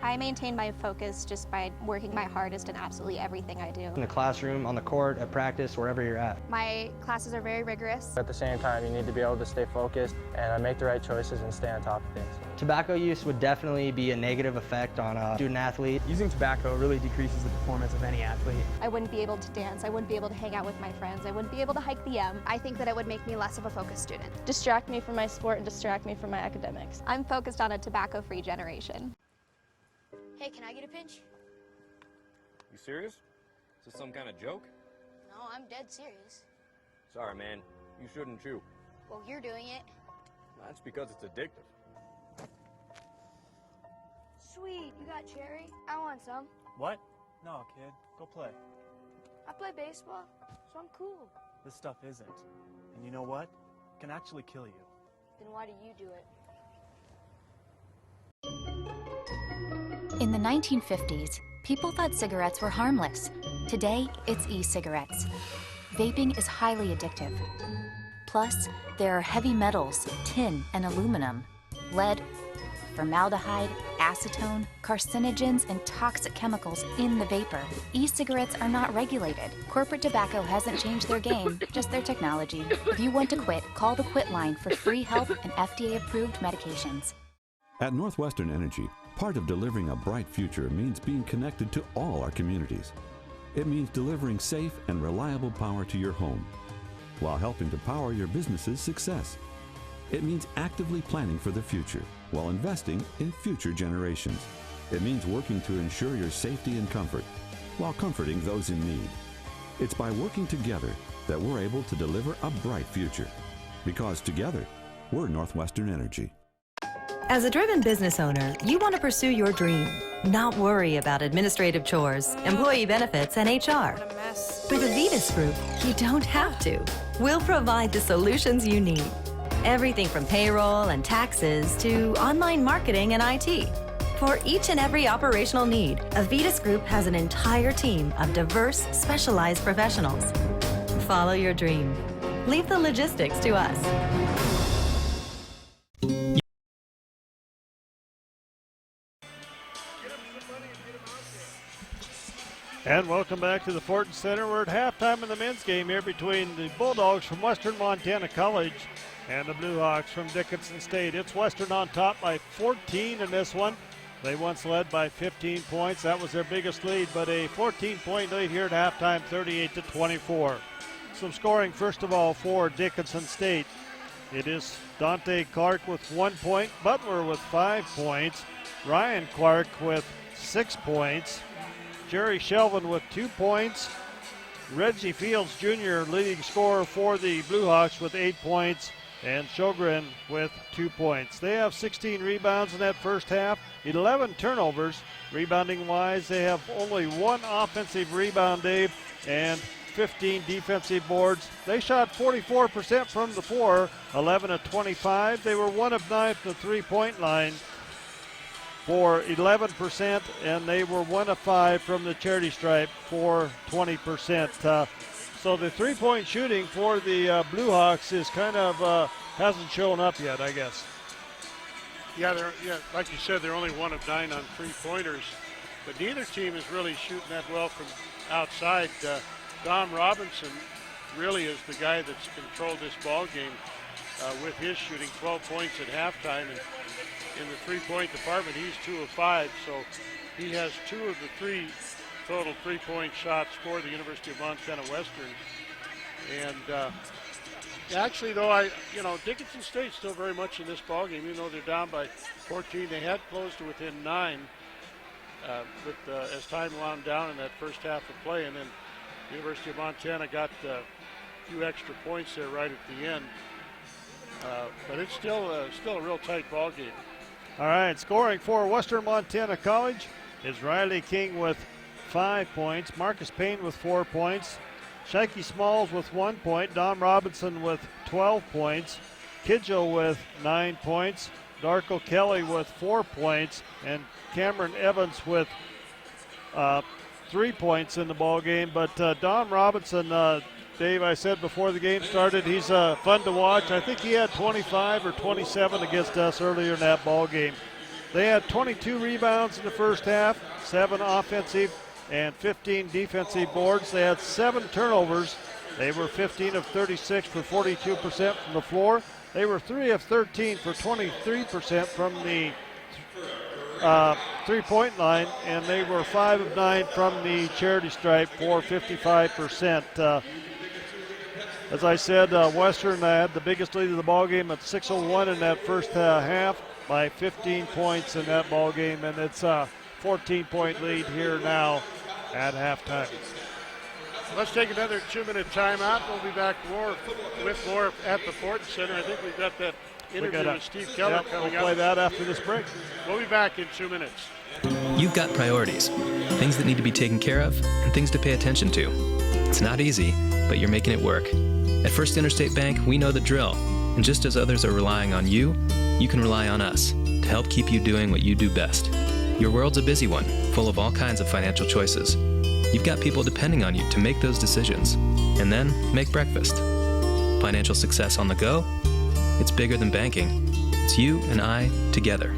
I maintain my focus just by working my hardest in absolutely everything I do. In the classroom, on the court, at practice, wherever you're at. My classes are very rigorous. At the same time, you need to be able to stay focused and make the right choices and stay on top of things. Tobacco use would definitely be a negative effect on a student athlete. Using tobacco really decreases the performance of any athlete. I wouldn't be able to dance. I wouldn't be able to hang out with my friends. I wouldn't be able to hike the M. I think that it would make me less of a focused student. Distract me from my sport and distract me from my academics. I'm focused on a tobacco-free generation. Hey, can I get a pinch? You serious? Is this some kind of joke? No, I'm dead serious. Sorry, man. You shouldn't chew. Well, you're doing it. That's because it's addictive. Sweet, you got cherry? I want some. What? No, kid. Go play. I play baseball, so I'm cool. This stuff isn't. And you know what? It can actually kill you. Then why do you do it? In the 1950s, people thought cigarettes were harmless. Today, it's e-cigarettes. Vaping is highly addictive. Plus, there are heavy metals, tin, and aluminum, lead, formaldehyde, acetone, carcinogens, and toxic chemicals in the vapor. E-cigarettes are not regulated. Corporate tobacco hasn't changed their game, just their technology. If you want to quit, call the Quit line for free help and FDA-approved medications. At Northwestern Energy, part of delivering a bright future means being connected to all our communities. It means delivering safe and reliable power to your home, while helping to power your business's success. It means actively planning for the future, while investing in future generations. It means working to ensure your safety and comfort, while comforting those in need. It's by working together that we're able to deliver a bright future. Because together, we're Northwestern Energy. As a driven business owner, you want to pursue your dream, not worry about administrative chores, employee benefits, and HR. With Avitas Group, you don't have to. We'll provide the solutions you need. Everything from payroll and taxes to online marketing and IT. For each and every operational need, Avitas Group has an entire team of diverse, specialized professionals. Follow your dream. Leave the logistics to us. And welcome back to the Fortin Center. We're at halftime in the men's game here between the Bulldogs from Western Montana College and the Blue Hawks from Dickinson State. It's Western on top by 14 in this one. They once led by 15 points. That was their biggest lead, but a 14-point lead here at halftime, 38-24. Some scoring, first of all, for Dickinson State. It is Dante Clark with 1 point, Butler with 5 points, Ryan Clark with 6 points, Jerry Shelvin with 2 points, Reggie Fields Jr. leading scorer for the Blue Hawks with 8 points, and Sjogren with 2 points. They have 16 rebounds in that first half, 11 turnovers. Rebounding-wise, they have only 1 offensive rebound, Dave, and 15 defensive boards. They shot 44% from the floor, 11 of 25. They were 1 of 9 from the three-point line for 11%, and they were 1 of 5 from the charity stripe for 20%. So the three-point shooting for the Blue Hawks is kind of hasn't shown up yet, I guess. Yeah, like you said, they're only 1 of 9 on three-pointers, but neither team is really shooting that well from outside. Dom Robinson really is the guy that's controlled this ball game with his shooting, 12 points at halftime, and in the three-point department, he's 2 of 5, so he has 2 of the 3 total three-point shots for the University of Montana Western. And Actually, though, Dickinson State's still very much in this ballgame, even though they're down by 14. They had closed to within 9 as time wound down in that first half of play, and then the University of Montana got a few extra points there right at the end. But it's still a real tight ball game. All right, scoring for Western Montana College is Riley King with 5 points, Marcus Payne with 4 points, Shaky Smalls with 1 point, Dom Robinson with 12 points, Kidjo with 9 points, Darko Kelly with 4 points, and Cameron Evans with 3 points in the ball game. But Dom Robinson, Dave, I said before the game started, he's fun to watch. I think he had 25 or 27 against us earlier in that ball game. They had 22 rebounds in the first half, 7 offensive and 15 defensive boards. They had 7 turnovers. They were 15 of 36 for 42% from the floor. They were 3 of 13 for 23% from the three-point line, and they were 5 of 9 from the charity stripe for 55%. As I said, Western had the biggest lead of the ball game at 6:01 in that first half by 15 points in that ball game, and it's a 14-point lead here now at halftime. Let's take another 2-minute timeout. We'll be back with more at the Ford Center. I think we've got that interview with Steve Keller coming up. We'll play that after this break. We'll be back in 2 minutes. You've got priorities, things that need to be taken care of, and things to pay attention to. It's not easy, but you're making it work. At First Interstate Bank, we know the drill, and just as others are relying on you, you can rely on us to help keep you doing what you do best. Your world's a busy one, full of all kinds of financial choices. You've got people depending on you to make those decisions, and then make breakfast. Financial success on the go? It's bigger than banking. It's you and I together.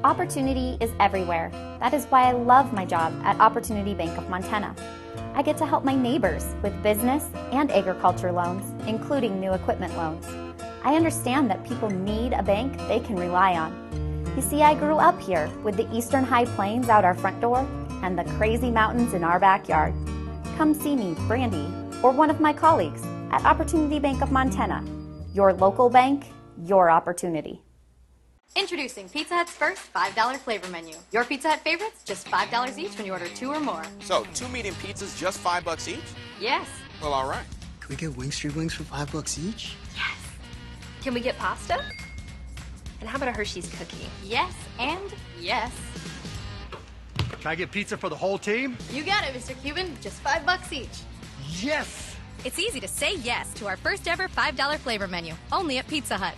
Opportunity is everywhere. That is why I love my job at Opportunity Bank of Montana. I get to help my neighbors with business and agriculture loans, including new equipment loans. I understand that people need a bank they can rely on. You see, I grew up here with the eastern high plains out our front door and the crazy mountains in our backyard. Come see me, Brandy, or one of my colleagues at Opportunity Bank of Montana. Your local bank, your opportunity. Introducing Pizza Hut's first $5 flavor menu. Your Pizza Hut favorites, just $5 each when you order 2 or more. So, 2 medium pizzas, just $5 each? Yes. Well, all right. Can we get Wing Street wings for $5 each? Yes. Can we get pasta? And how about a Hershey's cookie? Yes, and yes. Can I get pizza for the whole team? You got it, Mr. Cuban. Just $5 each. Yes! It's easy to say yes to our first ever $5 flavor menu, only at Pizza Hut.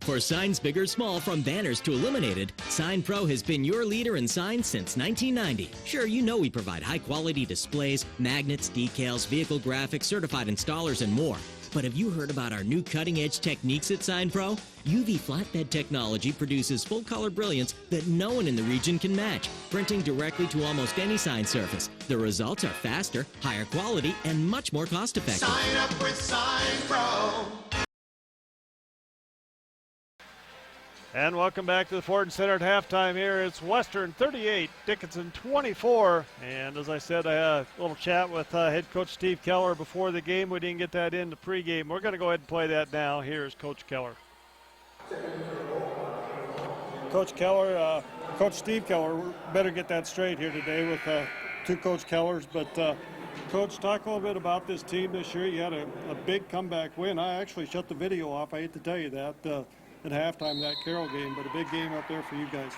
For signs big or small, from banners to illuminated, Sign Pro has been your leader in signs since 1990. Sure, you know we provide high-quality displays, magnets, decals, vehicle graphics, certified installers, and more. But have you heard about our new cutting-edge techniques at Sign Pro? UV flatbed technology produces full-color brilliance that no one in the region can match, printing directly to almost any sign surface. The results are faster, higher quality, and much more cost-effective. Sign up with Sign Pro. And welcome back to the Ford Center at halftime here. It's Western 38, Dickinson 24. And as I said, I had a little chat with head coach Steve Keller before the game. We didn't get that in the pregame. We're going to go ahead and play that now. Here's Coach Keller. Coach Keller, Coach Steve Keller, we better get that straight here today with 2 Coach Kellers. But Coach, talk a little bit about this team this year. You had a big comeback win. I actually shut the video off. I hate to tell you that. At halftime, that Carroll game, but a big game up there for you guys.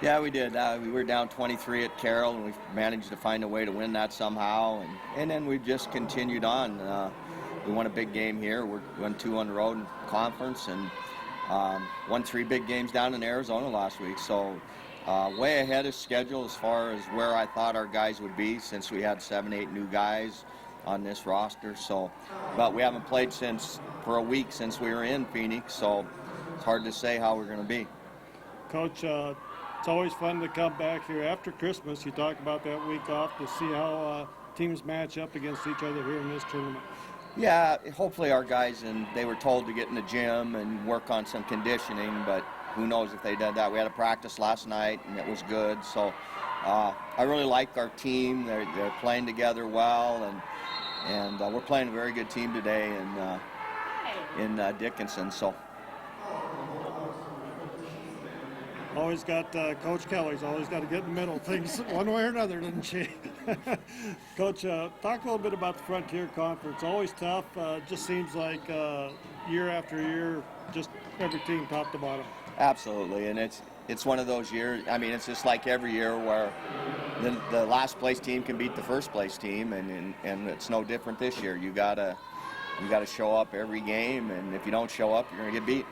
Yeah, we did. We were down 23 at Carroll, and we managed to find a way to win that somehow. And then we just continued on. We won a big game here. We won 2 on the road in conference, and won 3 big games down in Arizona last week. So way ahead of schedule as far as where I thought our guys would be, since we had 7, 8 new guys on this roster. So, but we haven't played for a week since we were in Phoenix. So it's hard to say how we're going to be. Coach, it's always fun to come back here after Christmas. You talk about that week off to see how teams match up against each other here in this tournament. Yeah, hopefully our guys, and they were told to get in the gym and work on some conditioning, but who knows if they did that. We had a practice last night, and it was good. So I really like our team. They're playing together well, and we're playing a very good team today in Dickinson. So. Always got Coach Kelly's always got to get in the middle of things one way or another, doesn't she? Coach, talk a little bit about the Frontier Conference. Always tough. Just seems like year after year, just every team top to bottom. Absolutely, and it's one of those years. I mean, it's just like every year where the last place team can beat the first place team, and it's no different this year. You gotta show up every game, and if you don't show up, you're gonna get beat.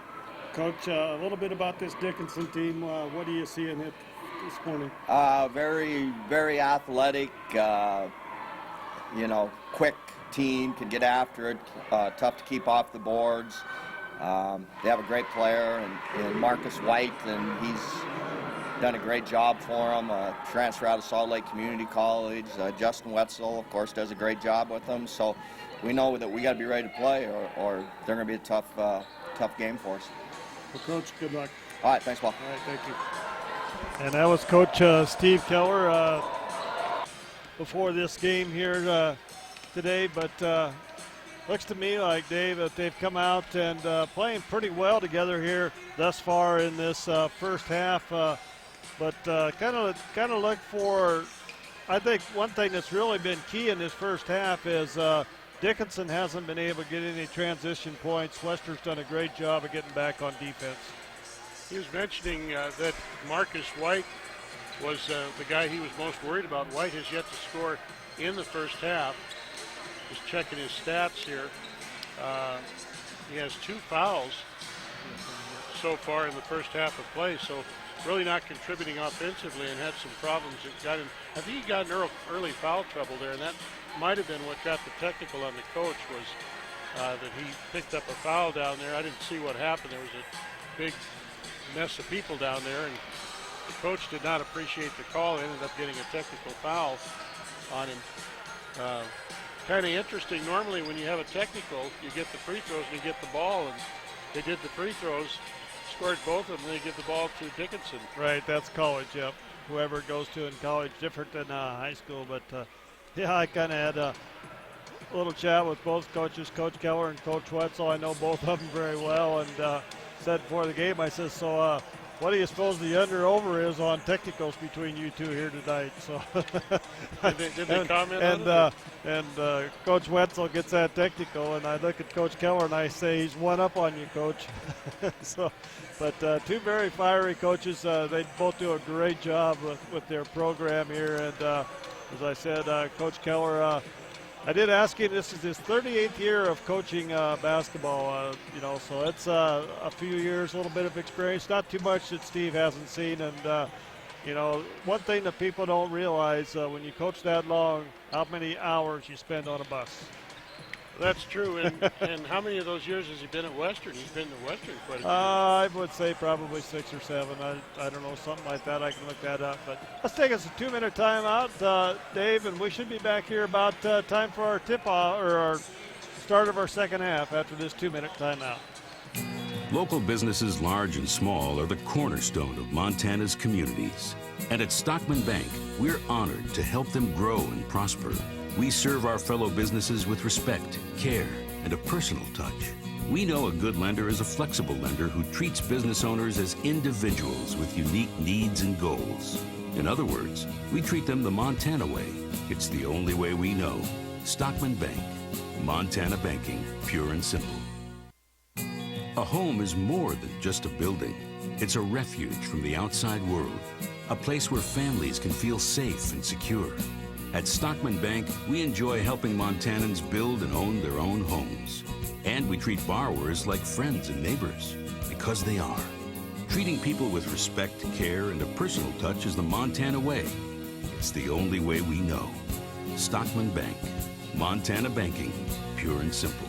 Coach, a little bit about this Dickinson team. What do you see in it this morning? Very, very athletic, quick team, can get after it, tough to keep off the boards. They have a great player in Marcus White, and he's done a great job for them. Transfer out of Salt Lake Community College. Justin Wetzel, of course, does a great job with them. So we know that we got to be ready to play, or they're going to be a tough game for us. Well, Coach, good luck. All right, thanks, Paul. All right, thank you. And that was Coach Steve Keller before this game here today. But looks to me like, Dave, that they've come out and playing pretty well together here thus far in this first half. But kind of look for, I think one thing that's really been key in this first half is Dickinson hasn't been able to get any transition points. Wester's done a great job of getting back on defense. He was mentioning that Marcus White was the guy he was most worried about. White has yet to score in the first half. Just checking his stats here. He has 2 fouls so far in the first half of play, so really not contributing offensively, and had some problems that got him. I think he got in early foul trouble there, and that might have been what got the technical on the coach, was that he picked up a foul down there. I didn't see what happened. There was a big mess of people down there, and the coach did not appreciate the call. Ended up getting a technical foul on him. Kind of interesting. Normally when you have a technical, you get the free throws and you get the ball, and they did the free throws, scored both of them, and they give the ball to Dickinson. Right, that's college, yep. Whoever it goes to in college, different than high school. But yeah, I kind of had a little chat with both coaches, Coach Keller and Coach Wetzel. I know both of them very well, and said before the game, I said, so what do you suppose the under-over is on technicals between you two here tonight? So did they comment on it? And Coach Wetzel gets that technical, and I look at Coach Keller and I say, he's one up on you, Coach. But two very fiery coaches. They both do a great job with their program here. And as I said, Coach Keller, I did ask him, this is his 38th year of coaching basketball, so it's a few years, a little bit of experience, not too much that Steve hasn't seen. And, one thing that people don't realize when you coach that long, how many hours you spend on a bus. That's true. And how many of those years has he been at Western? He's been at Western quite a few years. I would say probably 6 or 7. I don't know, something like that. I can look that up. But let's take us a 2-minute timeout, Dave, and we should be back here about time for our tip-off or our start of our second half after this 2-minute timeout. Local businesses, large and small, are the cornerstone of Montana's communities. And at Stockman Bank, we're honored to help them grow and prosper. We serve our fellow businesses with respect, care, and a personal touch. We know a good lender is a flexible lender who treats business owners as individuals with unique needs and goals. In other words, we treat them the Montana way. It's the only way we know. Stockman Bank. Montana banking, pure and simple. A home is more than just a building. It's a refuge from the outside world. A place where families can feel safe and secure. At Stockman Bank, we enjoy helping Montanans build and own their own homes. And we treat borrowers like friends and neighbors, because they are. Treating people with respect, care, and a personal touch is the Montana way. It's the only way we know. Stockman Bank. Montana banking, pure and simple.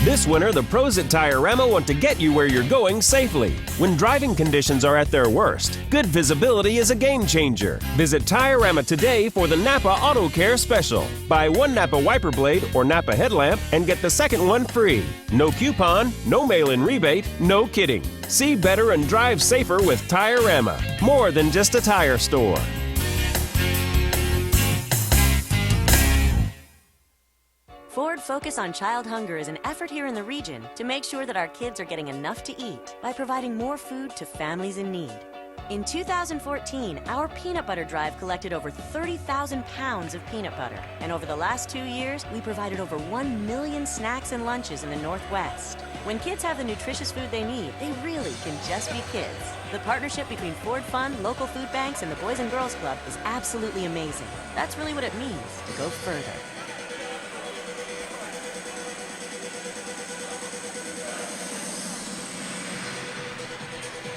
This winter, the pros at Tire-Rama want to get you where you're going safely. When driving conditions are at their worst, good visibility is a game changer. Visit Tire-Rama today for the Napa Auto Care Special. Buy one Napa wiper blade or Napa headlamp and get the second one free. No coupon, no mail-in rebate, no kidding. See better and drive safer with Tire-Rama. More than just a tire store. Ford Focus on Child Hunger is an effort here in the region to make sure that our kids are getting enough to eat by providing more food to families in need. In 2014, our peanut butter drive collected over 30,000 pounds of peanut butter. And over the last 2 years, we provided over 1 million snacks and lunches in the Northwest. When kids have the nutritious food they need, they really can just be kids. The partnership between Ford Fund, local food banks, and the Boys and Girls Club is absolutely amazing. That's really what it means to go further.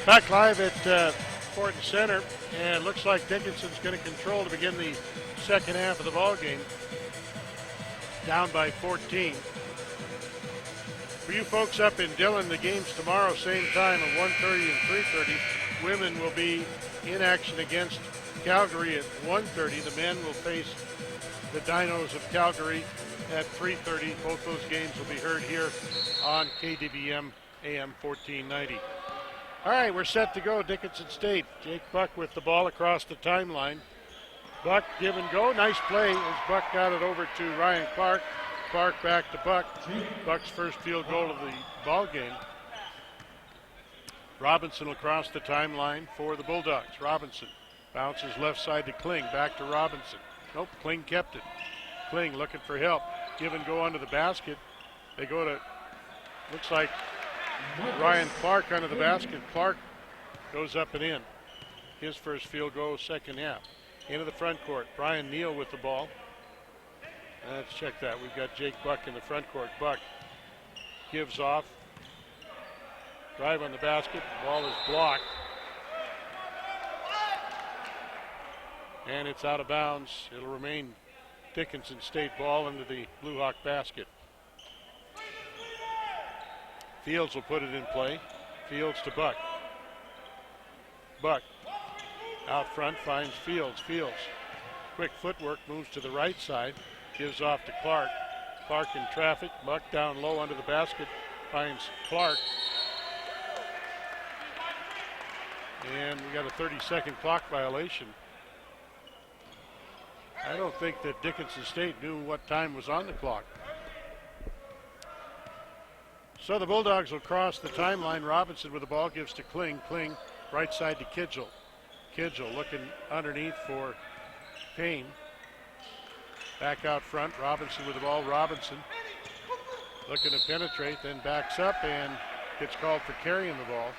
Back live at Ford Center, and it looks like Dickinson's going to control to begin the second half of the ball game. Down by 14. For you folks up in Dillon, the game's tomorrow, same time at 1:30 and 3:30. Women will be in action against Calgary at 1:30. The men will face the Dinos of Calgary at 3:30. Both those games will be heard here on KDVM AM 1490. All right, we're set to go. Dickinson State. Jake Buck with the ball across the timeline. Buck give and go. Nice play as Buck got it over to Ryan Clark. Clark back to Buck. Buck's first field goal of the ball game. Robinson will cross the timeline for the Bulldogs. Robinson bounces left side to Kling. Back to Robinson. Nope, Kling kept it. Kling looking for help. Give and go under the basket. They go to, looks like Ryan Clark under the basket. Clark goes up and in. His first field goal, second half. Into the front court. Brian Neal with the ball. Let's check that. We've got Jake Buck in the front court. Buck gives off. Drive on the basket. Ball is blocked. And it's out of bounds. It'll remain Dickinson State ball into the Blue Hawk basket. Fields will put it in play. Fields to Buck. Buck out front finds Fields. Fields, quick footwork, moves to the right side. Gives off to Clark. Clark in traffic. Buck down low under the basket. Finds Clark. And we got a 30-second clock violation. I don't think that Dickinson State knew what time was on the clock. So the Bulldogs will cross the timeline. Robinson with the ball gives to Kling. Kling right side to Kidgel. Kidgel looking underneath for Payne. Back out front. Robinson with the ball. Robinson looking to penetrate, then backs up and gets called for carrying the ball.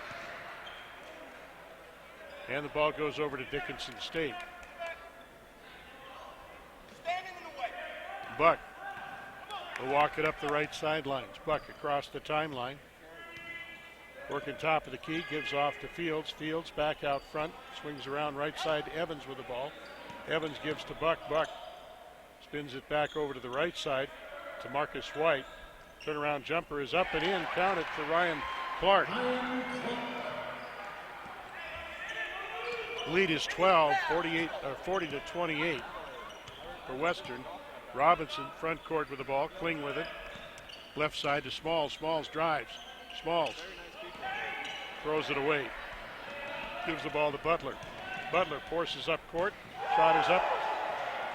And the ball goes over to Dickinson State. Buck will walk it up the right sidelines. Buck across the timeline. Working top of the key, gives off to Fields. Fields back out front, swings around right side to Evans with the ball. Evans gives to Buck. Buck spins it back over to the right side to Marcus White. Turnaround jumper is up and in. Count it for Ryan Clark. Lead is 12, 40 to 28 for Western. Robinson front court with the ball. Kling with it. Left side to Smalls. Smalls drives. Smalls throws it away. Gives the ball to Butler. Butler forces up court. Shot is up.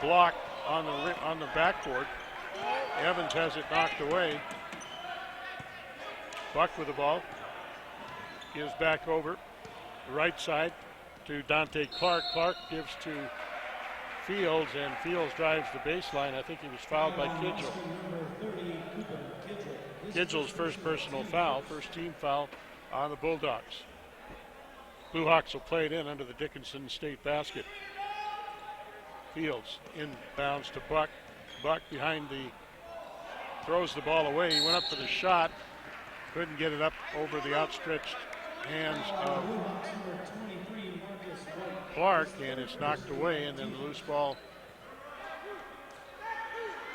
Blocked on the backboard. Evans has it knocked away. Buck with the ball. Gives back over. The right side to Dante Clark. Clark gives to Fields, and Fields drives the baseline. I think he was fouled by Kidgel. Kidgel's first personal foul, first team foul on the Bulldogs. Blue Hawks will play it in under the Dickinson State basket. Fields inbounds to Buck. Buck behind throws the ball away. He went up for the shot, couldn't get it up over the outstretched hands of Clark, and it's knocked away, and then the loose ball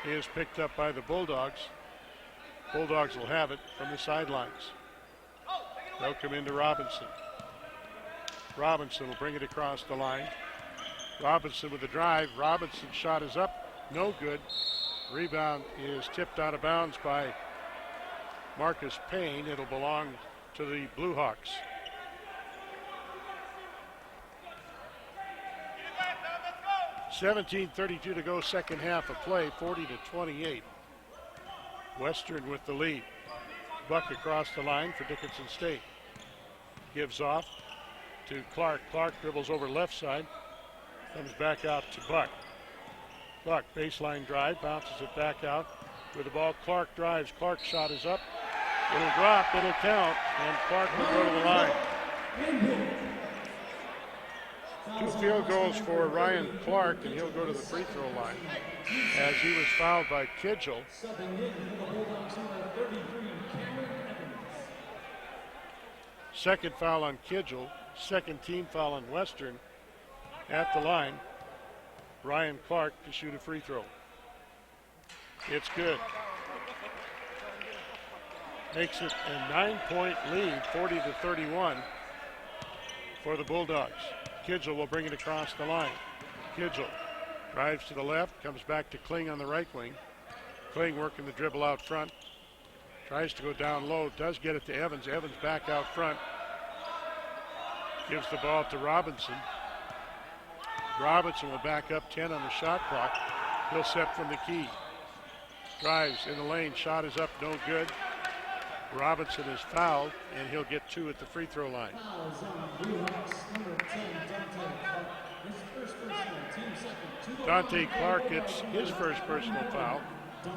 is picked up by the Bulldogs. Bulldogs will have it from the sidelines. They'll come into Robinson. Robinson will bring it across the line. Robinson with the drive. Robinson's shot is up. No good. Rebound is tipped out of bounds by Marcus Payne. It'll belong to the Blue Hawks. .17:32 to go, second half of play, 40 to 28. Western with the lead. Buck across the line for Dickinson State. Gives off to Clark. Clark dribbles over left side. Comes back out to Buck. Buck, baseline drive, bounces it back out. With the ball, Clark drives. Clark's shot is up. It'll drop, it'll count, and Clark will go to the line. 2 field goals for Ryan Clark, and he'll go to the free throw line as he was fouled by Kidgel. Second foul on Kidgel, second team foul on Western. At the line, Ryan Clark to shoot a free throw. It's good. Makes it a 9-point lead, 40-31 for the Bulldogs. Kidgel will bring it across the line. Kidgel drives to the left, comes back to Kling on the right wing. Kling working the dribble out front. Tries to go down low, does get it to Evans. Evans back out front. Gives the ball to Robinson. Robinson will back up 10 on the shot clock. He'll set from the key. Drives in the lane, shot is up, no good. Robinson is fouled, and he'll get 2 at the free throw line. Dante Clark gets his first personal foul.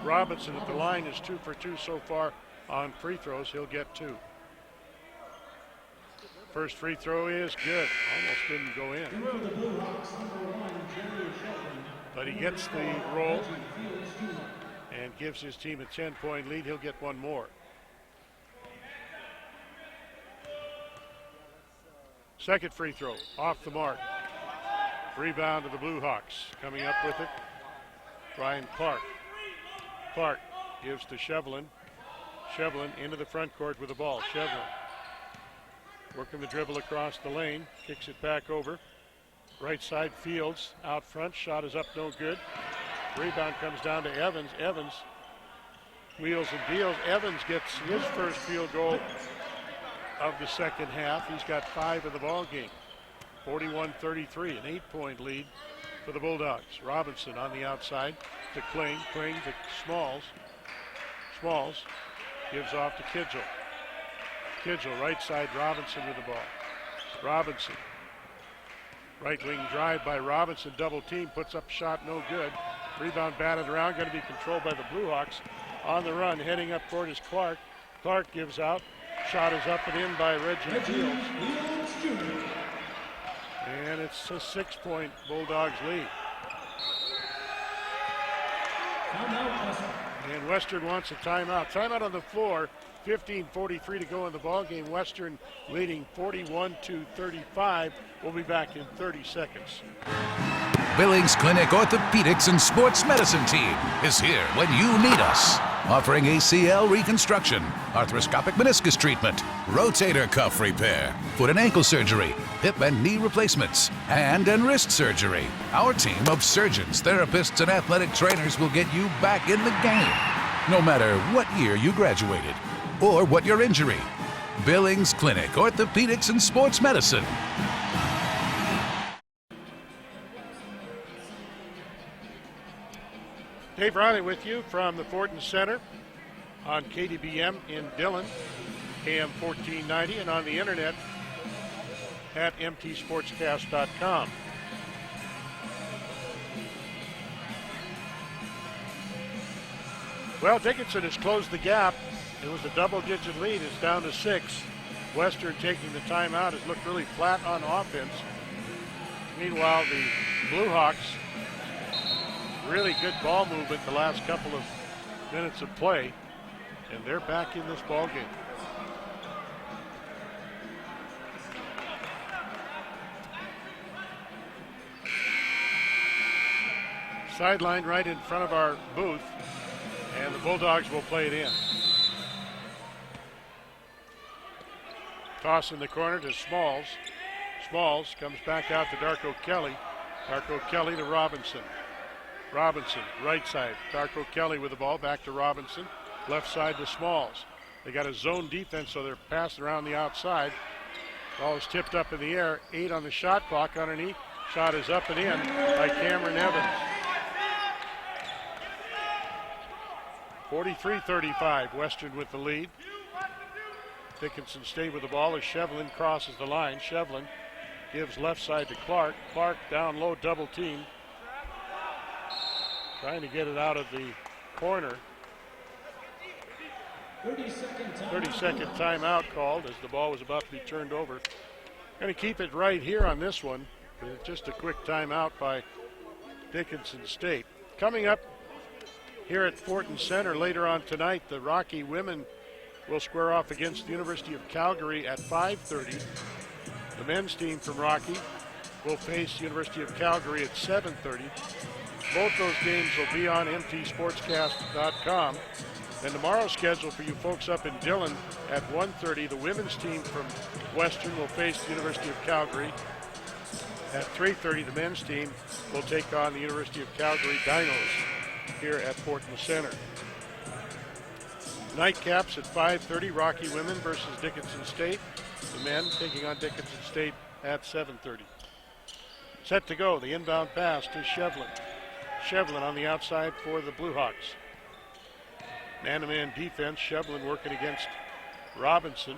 Robinson at the line is 2 for 2 so far on free throws. He'll get 2. First free throw is good. Almost didn't go in. But he gets the roll and gives his team a 10-point lead. He'll get 1 more. Second free throw, off the mark. Rebound to the Blue Hawks. Coming up with it, Ryan Clark. Clark gives to Shevlin. Shevlin into the front court with the ball. Shevlin working the dribble across the lane. Kicks it back over. Right side, Fields out front. Shot is up, no good. Rebound comes down to Evans. Evans wheels and deals. Evans gets his first field goal of the second half. He's got 5 in the ball game. 41-33, an 8-point lead for the Bulldogs. Robinson on the outside to Kling. Kling to Smalls. Smalls gives off to Kidgel. Kidgel, right side, Robinson with the ball. Robinson. Right wing drive by Robinson, double team, puts up a shot, no good. Rebound batted around, going to be controlled by the Blue Hawks. On the run, heading up court is Clark. Clark gives out. Shot is up and in by Reggie Fields. And it's a 6-point Bulldogs lead. And Western wants a timeout. Timeout on the floor. 15:43 to go in the ball game. Western leading 41-35. We'll be back in 30 seconds. Billings Clinic Orthopedics and Sports Medicine Team is here when you need us. Offering ACL reconstruction, arthroscopic meniscus treatment, rotator cuff repair, foot and ankle surgery, hip and knee replacements, hand and wrist surgery. Our team of surgeons, therapists, and athletic trainers will get you back in the game, no matter what year you graduated or what your injury. Billings Clinic Orthopedics and Sports Medicine. Dave Riley with you from the Fortin Center on KDBM in Dillon, AM 1490, and on the internet at mtsportscast.com. Well, Dickinson has closed the gap. It was a double-digit lead. It's down to 6. Western taking the timeout has looked really flat on offense. Meanwhile, the Blue Hawks, really good ball movement the last couple of minutes of play, and they're back in this ball game. Sideline right in front of our booth, and the Bulldogs will play it in. Toss in the corner to Smalls. Smalls comes back out to Darko Kelly. Darko Kelly to Robinson. Robinson, right side. Darko Kelly with the ball, back to Robinson. Left side to Smalls. They got a zone defense, so they're passing around the outside. Ball is tipped up in the air. 8 on the shot clock underneath. Shot is up and in by Cameron Evans. 43-35, Western with the lead. Dickinson State with the ball as Shevlin crosses the line. Shevlin gives left side to Clark. Clark down low, double team. Trying to get it out of the corner. 30-second timeout called as the ball was about to be turned over. Going to keep it right here on this one. Just a quick timeout by Dickinson State. Coming up here at Fortin Center later on tonight, the Rocky women will square off against the University of Calgary at 5:30. The men's team from Rocky will face the University of Calgary at 7:30. Both those games will be on mtsportscast.com. And tomorrow's schedule for you folks up in Dillon at 1:30. The women's team from Western will face the University of Calgary. At 3:30, the men's team will take on the University of Calgary Dinos here at Fortin Center. Nightcaps at 5:30, Rocky women versus Dickinson State. The men taking on Dickinson State at 7:30. Set to go, the inbound pass to Shevlin. Shevlin on the outside for the Blue Hawks. Man-to-man defense, Shevlin working against Robinson.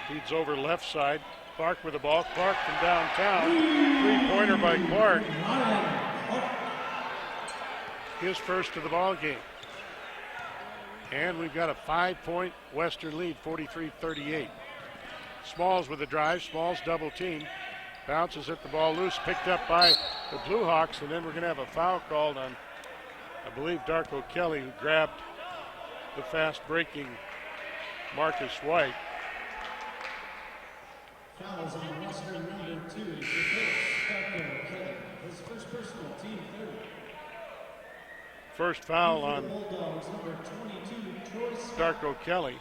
Feeds over left side. Clark with the ball. Clark from downtown. Three-pointer by Clark. His first of the ball game. And we've got a 5-point Western lead, 43-38. Smalls with the drive. Smalls double team. Bounces at the ball loose, picked up by the Blue Hawks, and then we're going to have a foul called on, I believe, Darko Kelly, who grabbed the fast-breaking Marcus White. Fouls on Western number 2 is Darko Kelly, his first personal, team 30. First foul on Bulldogs, number 22, Darko Kelly.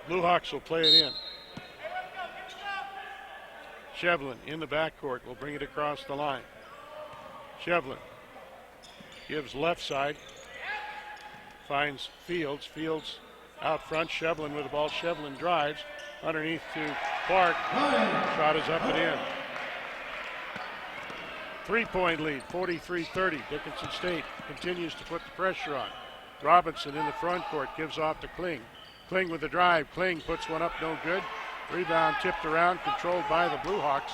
Blue Hawks will play it in. Shevlin in the backcourt will bring it across the line. Shevlin gives left side, finds Fields. Fields out front. Shevlin with the ball. Shevlin drives underneath to Clark. Shot is up and in. 3-point lead, 43-30. Dickinson State continues to put the pressure on. Robinson in the front court gives off to Kling. Kling with the drive. Kling puts one up, no good. Rebound tipped around, controlled by the Blue Hawks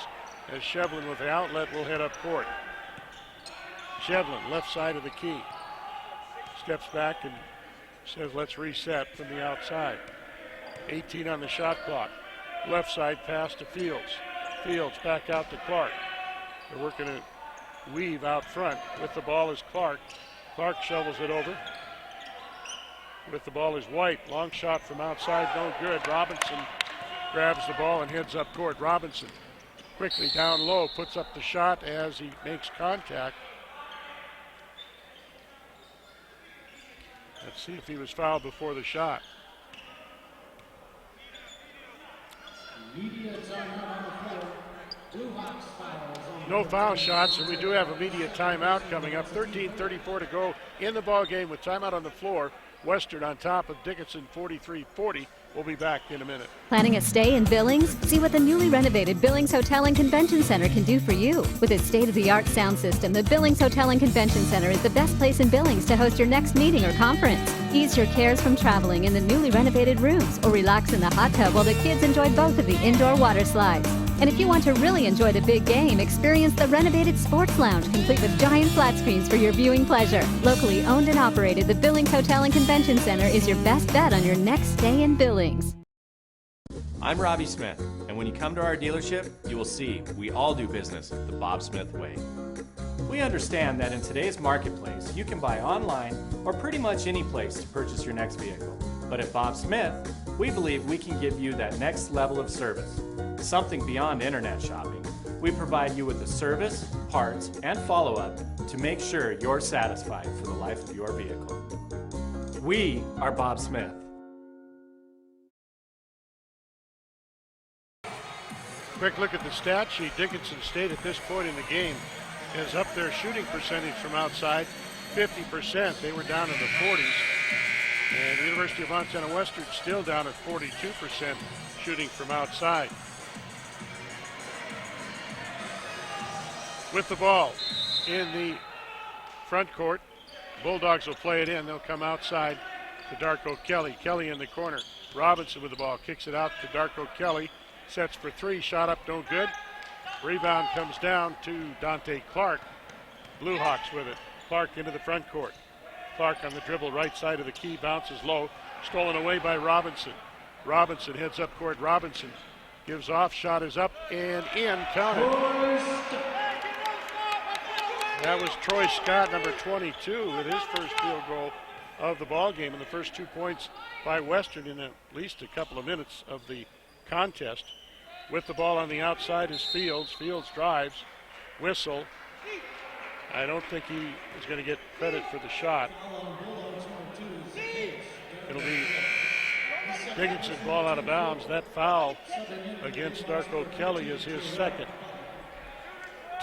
as Shevlin with the outlet will head up court. Shevlin, left side of the key. Steps back and says, let's reset from the outside. 18 on the shot clock. Left side pass to Fields. Fields back out to Clark. They're working to weave out front. With the ball is Clark. Clark shovels it over. With the ball is White. Long shot from outside, no good. Robinson grabs the ball and heads up court. Robinson quickly down low, puts up the shot as he makes contact. Let's see if he was fouled before the shot. Media timeout on the floor. Blue Hawks fouls on No foul shots, and we do have a media timeout coming up. 13:34 to go in the ball game with timeout on the floor. Western on top of Dickinson, 43-40. We'll be back in a minute. Planning a stay in Billings? See what the newly renovated Billings Hotel and Convention Center can do for you. With its state-of-the-art sound system, the Billings Hotel and Convention Center is the best place in Billings to host your next meeting or conference. Ease your cares from traveling in the newly renovated rooms or relax in the hot tub while the kids enjoy both of the indoor water slides. And if you want to really enjoy the big game, experience the renovated Sports Lounge, complete with giant flat screens for your viewing pleasure. Locally owned and operated, the Billings Hotel and Convention Center is your best bet on your next stay in Billings. I'm Robbie Smith, and when you come to our dealership, you will see we all do business the Bob Smith way. We understand that in today's marketplace, you can buy online or pretty much any place to purchase your next vehicle. But at Bob Smith, we believe we can give you that next level of service, something beyond internet shopping. We provide you with the service, parts, and follow-up to make sure you're satisfied for the life of your vehicle. We are Bob Smith. Quick look at the stat sheet. Dickinson State at this point in the game has upped their shooting percentage from outside 50%. They were down in the 40s. And the University of Montana Western still down at 42% shooting from outside. With the ball in the front court, Bulldogs will play it in. They'll come outside to Darko Kelly. Kelly in the corner. Robinson with the ball. Kicks it out to Darko Kelly. Sets for three. Shot up, no good. Rebound comes down to Dante Clark. Blue Hawks with it. Clark into the front court. Clark on the dribble, right side of the key, bounces low. Stolen away by Robinson. Robinson heads up court. Robinson gives off. Shot is up and in. Counted. That was Troy Scott, number 22, with his first field goal of the ball game, and the first 2 points by Western in at least a couple of minutes of the contest. With the ball on the outside is Fields. Fields drives. Whistle. I don't think he is going to get credit for the shot. It'll be Dickinson ball out of bounds. That foul against Darko Kelly is his second.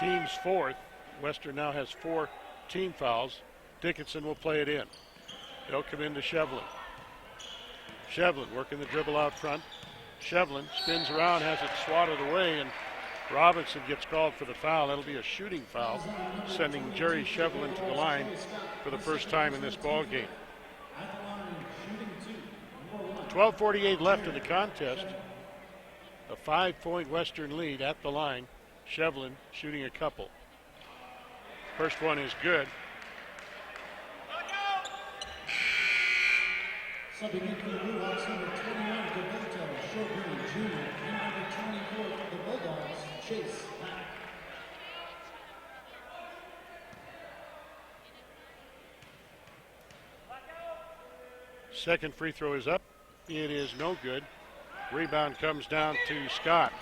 Team's fourth. Western now has 4 team fouls. Dickinson will play it in. They'll come into Shevlin. Shevlin working the dribble out front. Shevlin spins around, has it swatted away, and Robinson gets called for the foul. That'll be a shooting foul, sending Jerry Shevlin to the line for the first time in this ball game. 12:48 left in the contest. A 5-point Western lead at the line. Shevlin shooting a couple. First one is good. Subbing in for the Blue Hawks, number 21, Gilberto Shortgreen Jr., and number 24 for the Bulldogs, Chase Mack. Second free throw is up. It is no good. Rebound comes down to Scott.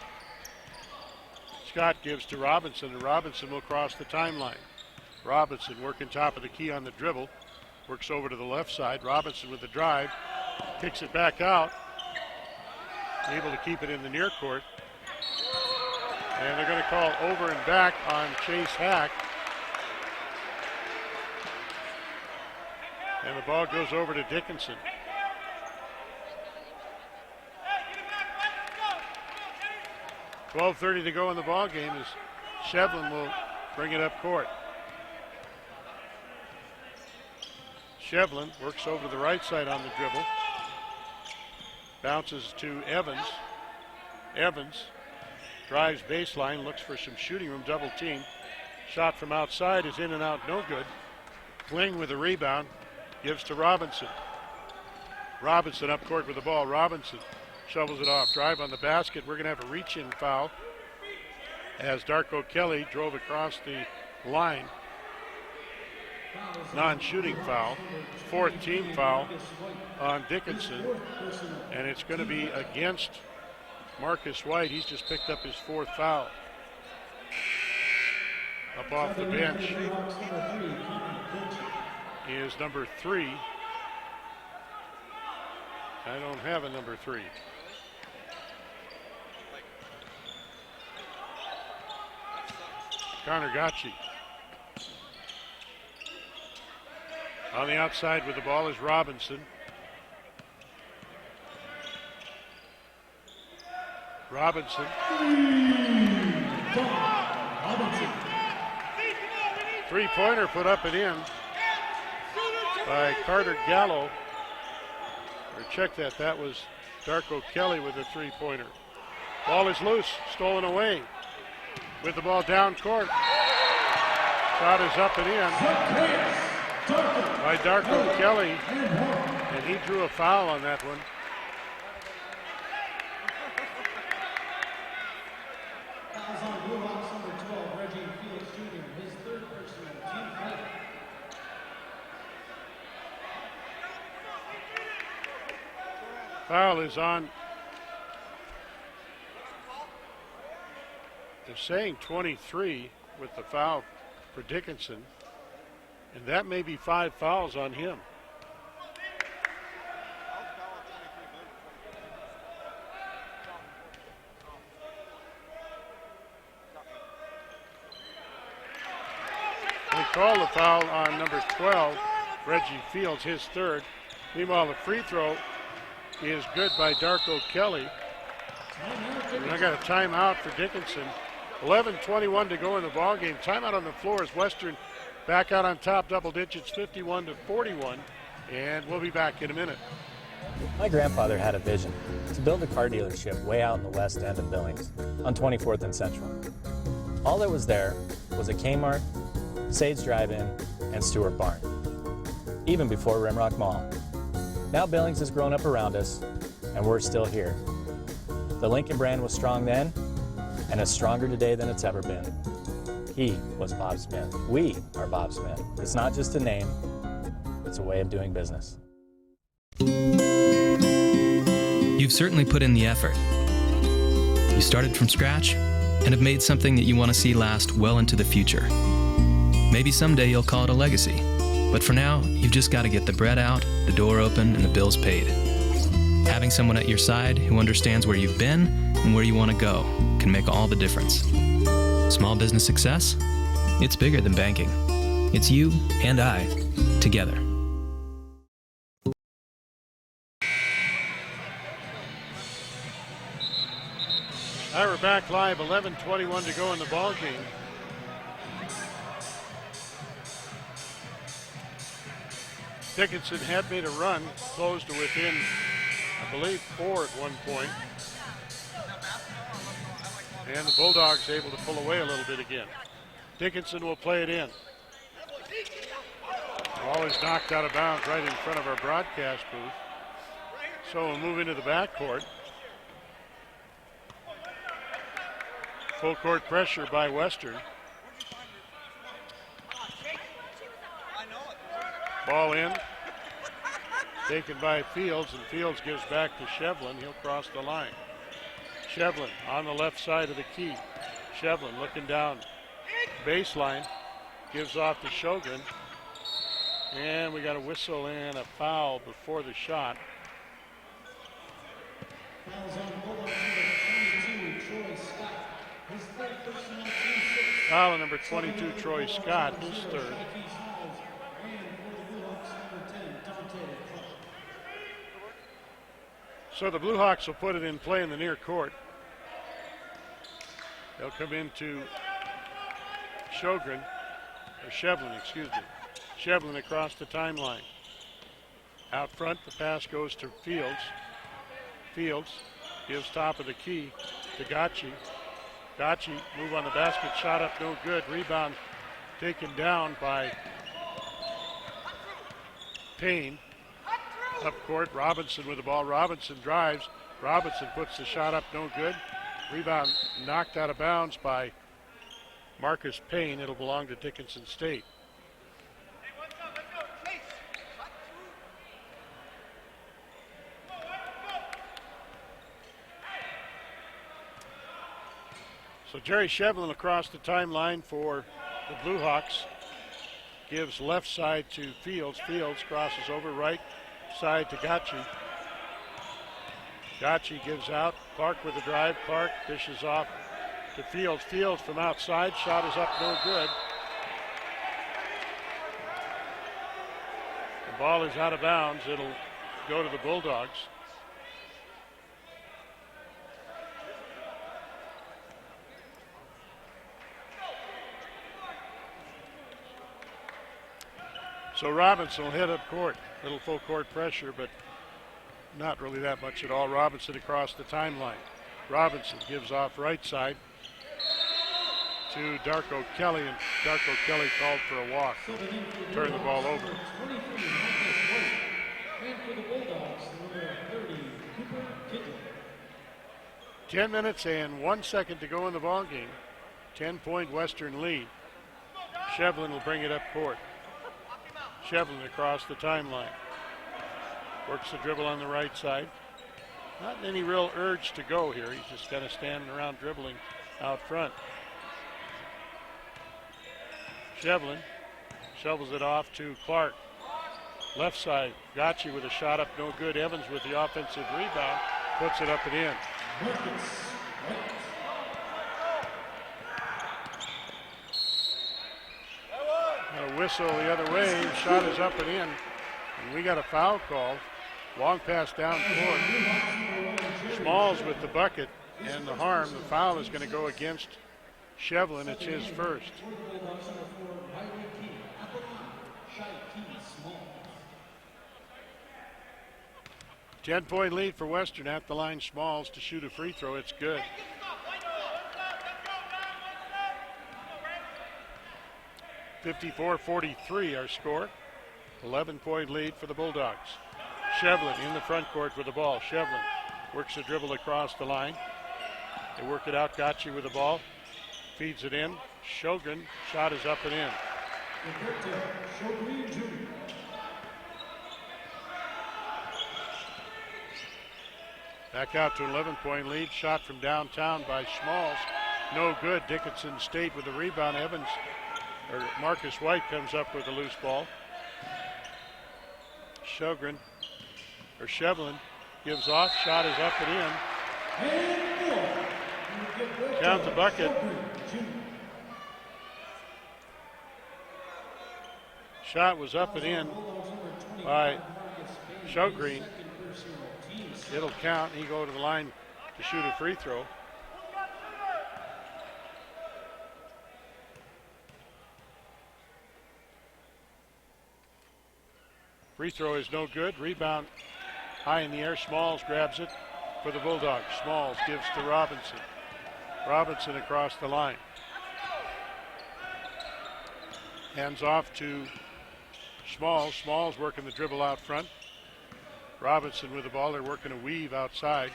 Scott gives to Robinson, and Robinson will cross the timeline. Robinson working top of the key on the dribble. Works over to the left side. Robinson with the drive. Kicks it back out. Able to keep it in the near court. And they're going to call over and back on Chase Hack. And the ball goes over to Dickinson. .12:30 to go in the ball game as Shevlin will bring it up court. Shevlin works over to the right side on the dribble. Bounces to Evans. Evans drives baseline, looks for some shooting room, double team. Shot from outside is in and out, no good. Kling with the rebound, gives to Robinson. Robinson up court with the ball. Robinson shovels it off. Drive on the basket. We're going to have a reach-in foul as Darko Kelly drove across the line. Non-shooting foul. Fourth team foul on Dickinson. And it's going to be against Marcus White. He's just picked up his fourth foul. Up off the bench is number 3. I don't have a number 3. Connor Gacci. On the outside with the ball is Robinson. Robinson. Three-pointer put up and in by Carter Gallo. Or check that. That was Darko Kelly with a three-pointer. Ball is loose. Stolen away. With the ball down court. Shot is up and in by Darko Kelly. And he drew a foul on that one. Fouls on Blue Hawks number 12, Reggie Fields Jr., his third personal, team foul. Foul is on. They're saying 23 with the foul for Dickinson. And that may be 5 fouls on him. They call the foul on number 12, Reggie Fields, his third. Meanwhile, the free throw is good by Darko Kelly. And I got a timeout for Dickinson. 11:21 to go in the ball game. Timeout on the floor as Western back out on top, double digits, 51-41, and we'll be back in a minute. My grandfather had a vision to build a car dealership way out in the west end of Billings on 24th and Central. All that was there was a Kmart, Sage Drive-In, and Stewart Barn, even before Rimrock Mall. Now Billings has grown up around us, and we're still here. The Lincoln brand was strong then, and is stronger today than it's ever been. He was Bob Smith. We are Bob Smith. It's not just a name, it's a way of doing business. You've certainly put in the effort. You started from scratch and have made something that you want to see last well into the future. Maybe someday you'll call it a legacy, but for now, you've just got to get the bread out, the door open, and the bills paid. Having someone at your side who understands where you've been and where you want to go can make all the difference. Small business success? It's bigger than banking. It's you and I together. All right, we're back live, 11:21 to go in the ball game. Dickinson had made a run, closed to within, I believe, 4 at one point. And the Bulldogs able to pull away a little bit again. Dickinson will play it in. Ball is knocked out of bounds right in front of our broadcast booth. So we'll move into the backcourt. Full court pressure by Western. Ball in. Taken by Fields, and Fields gives back to Shevlin. He'll cross the line. Shevlin on the left side of the key. Shevlin looking down baseline. Gives off to Sjogren. And we got a whistle and a foul before the shot. Foul on number 22, Troy Scott, his third. So the Blue Hawks will put it in play in the near court. They'll come into Sjogren, or Shevlin, excuse me. Shevlin across the timeline. Out front, the pass goes to Fields. Fields gives top of the key to Gacci. Gacci move on the basket, shot up, no good. Rebound taken down by Payne. Up court, Robinson with the ball. Robinson drives. Robinson puts the shot up, no good. Rebound knocked out of bounds by Marcus Payne. It'll belong to Dickinson State. So Jerry Shevlin across the timeline for the Blue Hawks. Gives left side to Fields. Fields crosses over right side to Gacci. Gacci gives out. Clark with the drive. Clark dishes off to Fields. Fields from outside. Shot is up, no good. The ball is out of bounds. It'll go to the Bulldogs. So Robinson will hit up court. Little full court pressure, but not really that much at all. Robinson across the timeline. Robinson gives off right side to Darko Kelly, and Darko Kelly called for a walk. Turn the ball over. 10 minutes and 1 second to go in the ball game. 10-point Western lead. Shevlin will bring it up court. Shevlin across the timeline. Works the dribble on the right side. Not any real urge to go here. He's just kind of standing around dribbling out front. Shevlin shovels it off to Clark. Left side, Gacci with a shot up, no good. Evans with the offensive rebound, puts it up and in. A whistle the other way, shot is up and in. And we got a foul call. Long pass down court. Smalls with the bucket and the harm. The foul is going to go against Shevlin. It's his first. Small. 10-point lead for Western at the line. Smalls to shoot a free throw. It's good. (54-43) our score. 11-point lead for the Bulldogs. Shevlin in the front court with the ball. Shevlin works a dribble across the line. They work it out. Gotchi with the ball. Feeds it in. Sjogren. Shot is up and in. Back out to 11-point lead. Shot from downtown by Smalls. No good. Dickinson State with the rebound. Marcus White comes up with a loose ball. Sjogren, or Shevlin, gives off. Shot is up and in. Count the bucket. Shot was up and in by Sjogren. It'll count. He go to the line to shoot a free throw. Free throw is no good. Rebound high in the air. Smalls grabs it for the Bulldogs. Smalls gives to Robinson. Robinson across the line. Hands off to Smalls. Smalls working the dribble out front. Robinson with the ball. They're working a weave outside.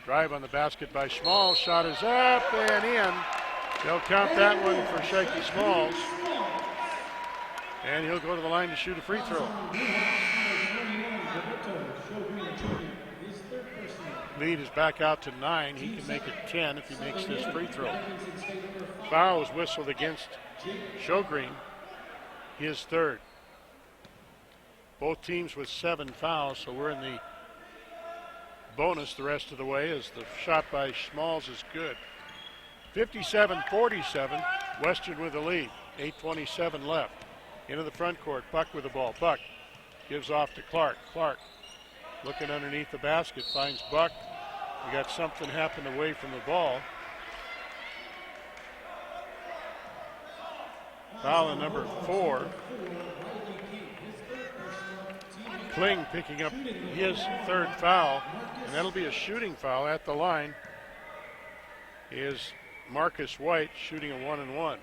Drive on the basket by Smalls. Shot is up and in. They'll count that one for Shaky Smalls. And he'll go to the line to shoot a free throw. Lead is back out to 9. He can make it 10 if he makes this free throw. Foul was whistled against Sjogren, his third. Both teams with 7 fouls, so we're in the bonus the rest of the way as the shot by Smalls is good. 57-47, Western with the lead. 8:27 left. Into the front court, Buck with the ball. Buck gives off to Clark. Clark looking underneath the basket, finds Buck. We got something happen away from the ball. Foul on number 4. Kling picking up his third foul, and that'll be a shooting foul at the line. Is Marcus White shooting a 1-and-1.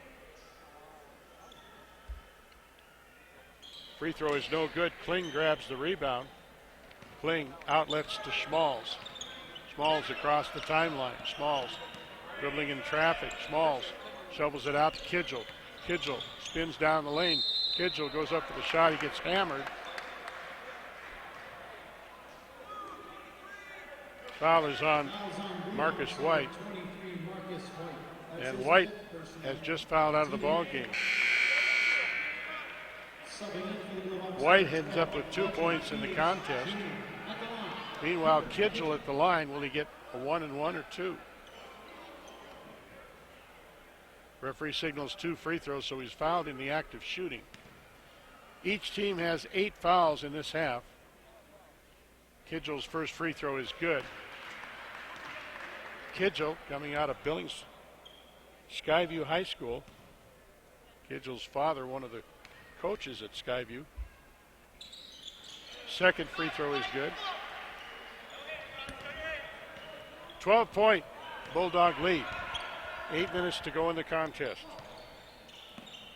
Free throw is no good. Kling grabs the rebound. Kling outlets to Smalls. Smalls across the timeline. Smalls dribbling in traffic. Smalls shovels it out to Kidgel. Kidgel spins down the lane. Kidgel goes up for the shot. He gets hammered. Foul is on Marcus White. And White has just fouled out of the ball game. White ends up with 2 points in the contest. Meanwhile, Kidgel at the line, will he get a 1-and-1 or 2? Referee signals 2 free throws, so he's fouled in the act of shooting. Each team has 8 fouls in this half. Kidgel's first free throw is good. Kidgel coming out of Billings Skyview High School. Kidgel's father, one of the coaches at Skyview. Second free throw is good. 12-point Bulldog lead. 8 minutes to go in the contest.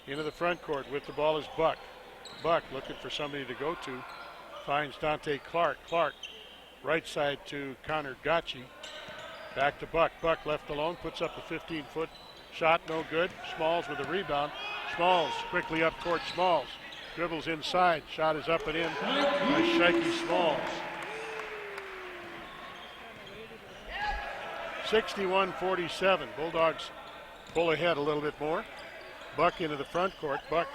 Into the front court with the ball is Buck. Buck looking for somebody to go to. Finds Dante Clark. Clark right side to Connor Gotchi. Back to Buck. Buck left alone, puts up a 15-foot shot, no good. Smalls with a rebound. Smalls quickly up court. Smalls dribbles inside. Shot is up and in by Shaky Smalls. 61-47. Bulldogs pull ahead a little bit more. Buck into the front court. Buck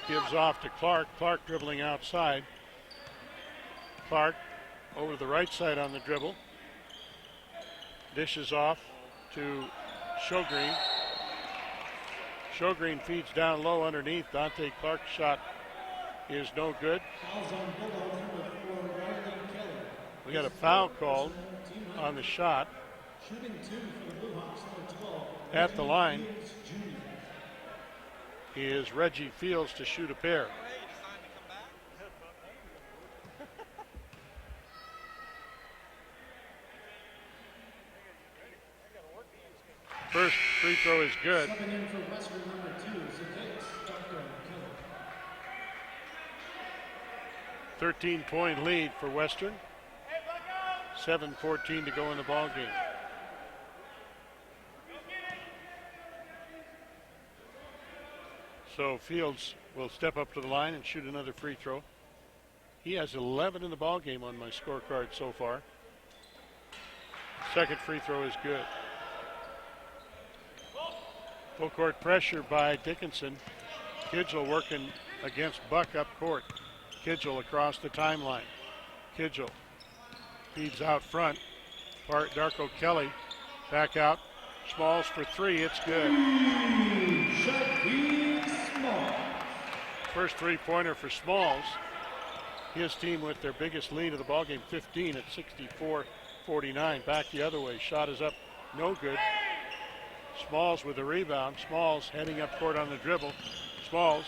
gives off to Clark. Clark dribbling outside. Clark over to the right side on the dribble. Dishes off to Sjogren. Sjogren feeds down low underneath. Dante Clark's shot is no good. We got a foul called on the shot at the line. is Reggie Fields to shoot a pair. First free throw is good. Subbing in for Western number 2 is Darko Keller. 13-point lead for Western. 7:14 to go in the ball game. So Fields will step up to the line and shoot another free throw. He has 11 in the ball game on my scorecard so far. Second free throw is good. Full court pressure by Dickinson. Kidgel working against Buck up court. Kidgel across the timeline. Kidgel feeds out front. Darko Kelly back out. Smalls for three. It's good. First three-pointer for Smalls. His team with their biggest lead of the ballgame, 15 at 64-49. Back the other way. Shot is up. No good. Smalls with the rebound. Smalls heading up court on the dribble. Smalls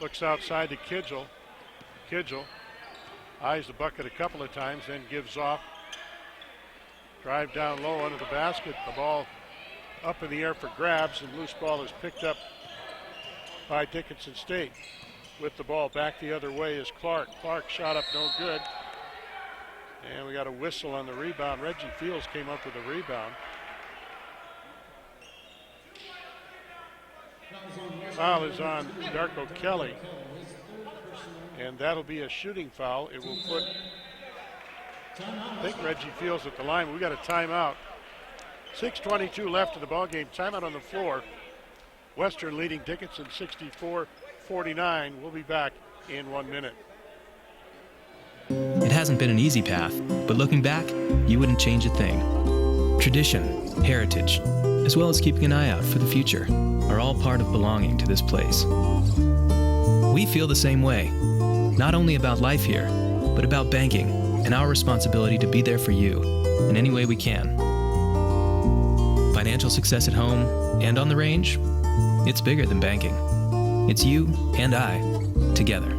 looks outside to Kidgel. Kidgel eyes the bucket a couple of times, then gives off. Drive down low under the basket. The ball up in the air for grabs, and loose ball is picked up by Dickinson State. With the ball back the other way is Clark. Clark shot up no good. And we got a whistle on the rebound. Reggie Fields came up with a rebound. Foul is on Darko Kelly, and that'll be a shooting foul. It will put, I think, Reggie Fields at the line. We got a timeout. 6:22 left in the ball game. Timeout on the floor. Western leading Dickinson 64-49. We'll be back in 1 minute. It hasn't been an easy path, but looking back, you wouldn't change a thing. Tradition, heritage, as well as keeping an eye out for the future, are all part of belonging to this place. We feel the same way, not only about life here, but about banking and our responsibility to be there for you in any way we can. Financial success at home and on the range, it's bigger than banking. It's you and I together.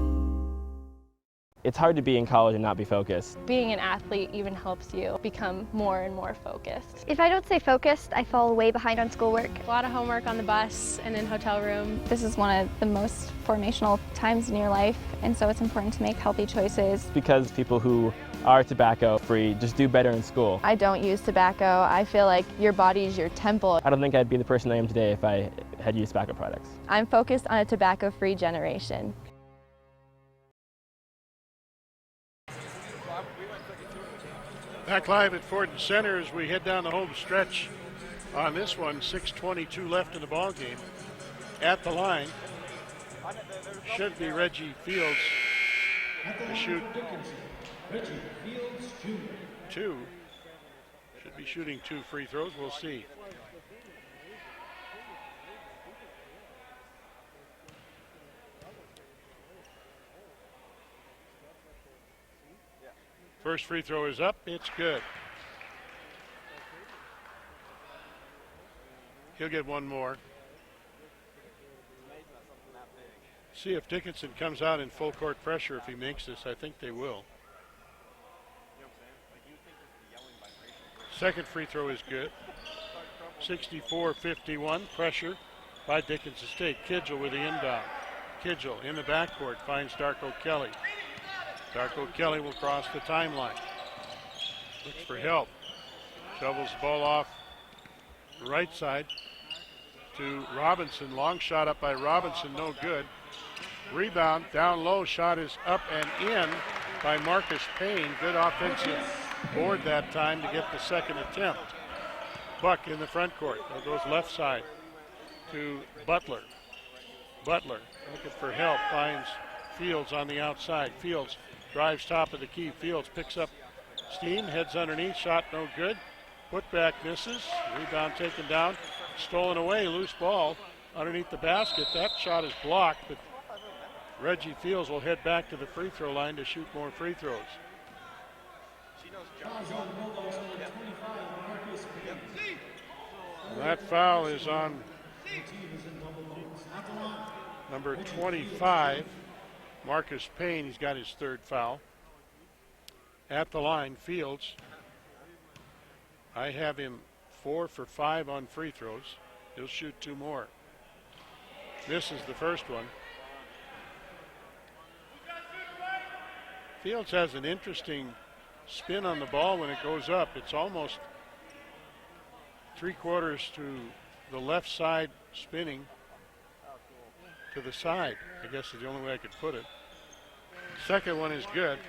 It's hard to be in college and not be focused. Being an athlete even helps you become more and more focused. If I don't stay focused, I fall way behind on schoolwork. A lot of homework on the bus and in hotel room. This is one of the most formational times in your life, and so it's important to make healthy choices. Because people who are tobacco free just do better in school. I don't use tobacco. I feel like your body is your temple. I don't think I'd be the person I am today if I had used tobacco products. I'm focused on a tobacco-free generation. Back live at Fordham Center as we head down the home stretch on this one. 6:22 left in the ball game. At the line should be Reggie Fields to shoot two. Should be shooting 2 free throws. We'll see. First free throw is up. It's good. He'll get one more. See if Dickinson comes out in full court pressure if he makes this. I think they will. Second free throw is good. 64-51. Pressure by Dickinson State. Kidgel with the inbound. Kidgel in the backcourt finds Darko Kelly. Darko Kelly will cross the timeline. Looks for help. Shovels the ball off the right side to Robinson. Long shot up by Robinson, no good. Rebound, down low, shot is up and in by Marcus Payne. Good offensive board that time to get the second attempt. Buck in the front court. That goes left side to Butler. Butler looking for help, finds Fields on the outside. Fields drives top of the key. Fields picks up steam, heads underneath, shot no good. Putback misses. Rebound taken down, stolen away, loose ball underneath the basket. That shot is blocked, but Reggie Fields will head back to the free throw line to shoot more free throws. That foul is on Number 25, Marcus Payne, he's got his third foul. At the line, Fields. I have him 4 for 5 on free throws. He'll shoot 2 more. Misses the first one. Fields has an interesting spin on the ball when it goes up. It's almost 3/4 to the left side spinning to the side, I guess is the only way I could put it. Second one is good.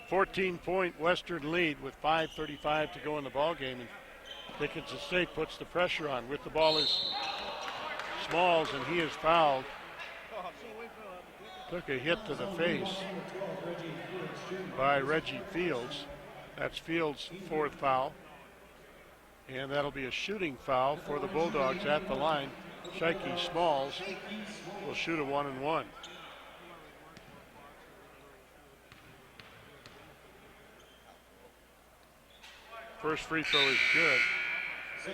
14-point Western lead with 5:35 to go in the ball game, and Dickinson State puts the pressure on. With the ball is Smalls, and he is fouled. Took a hit to the face by Reggie Fields. That's Fields' 4th foul. And that'll be a shooting foul for the Bulldogs at the line. Shaiki Smalls will shoot a 1-and-1. First free throw is good. I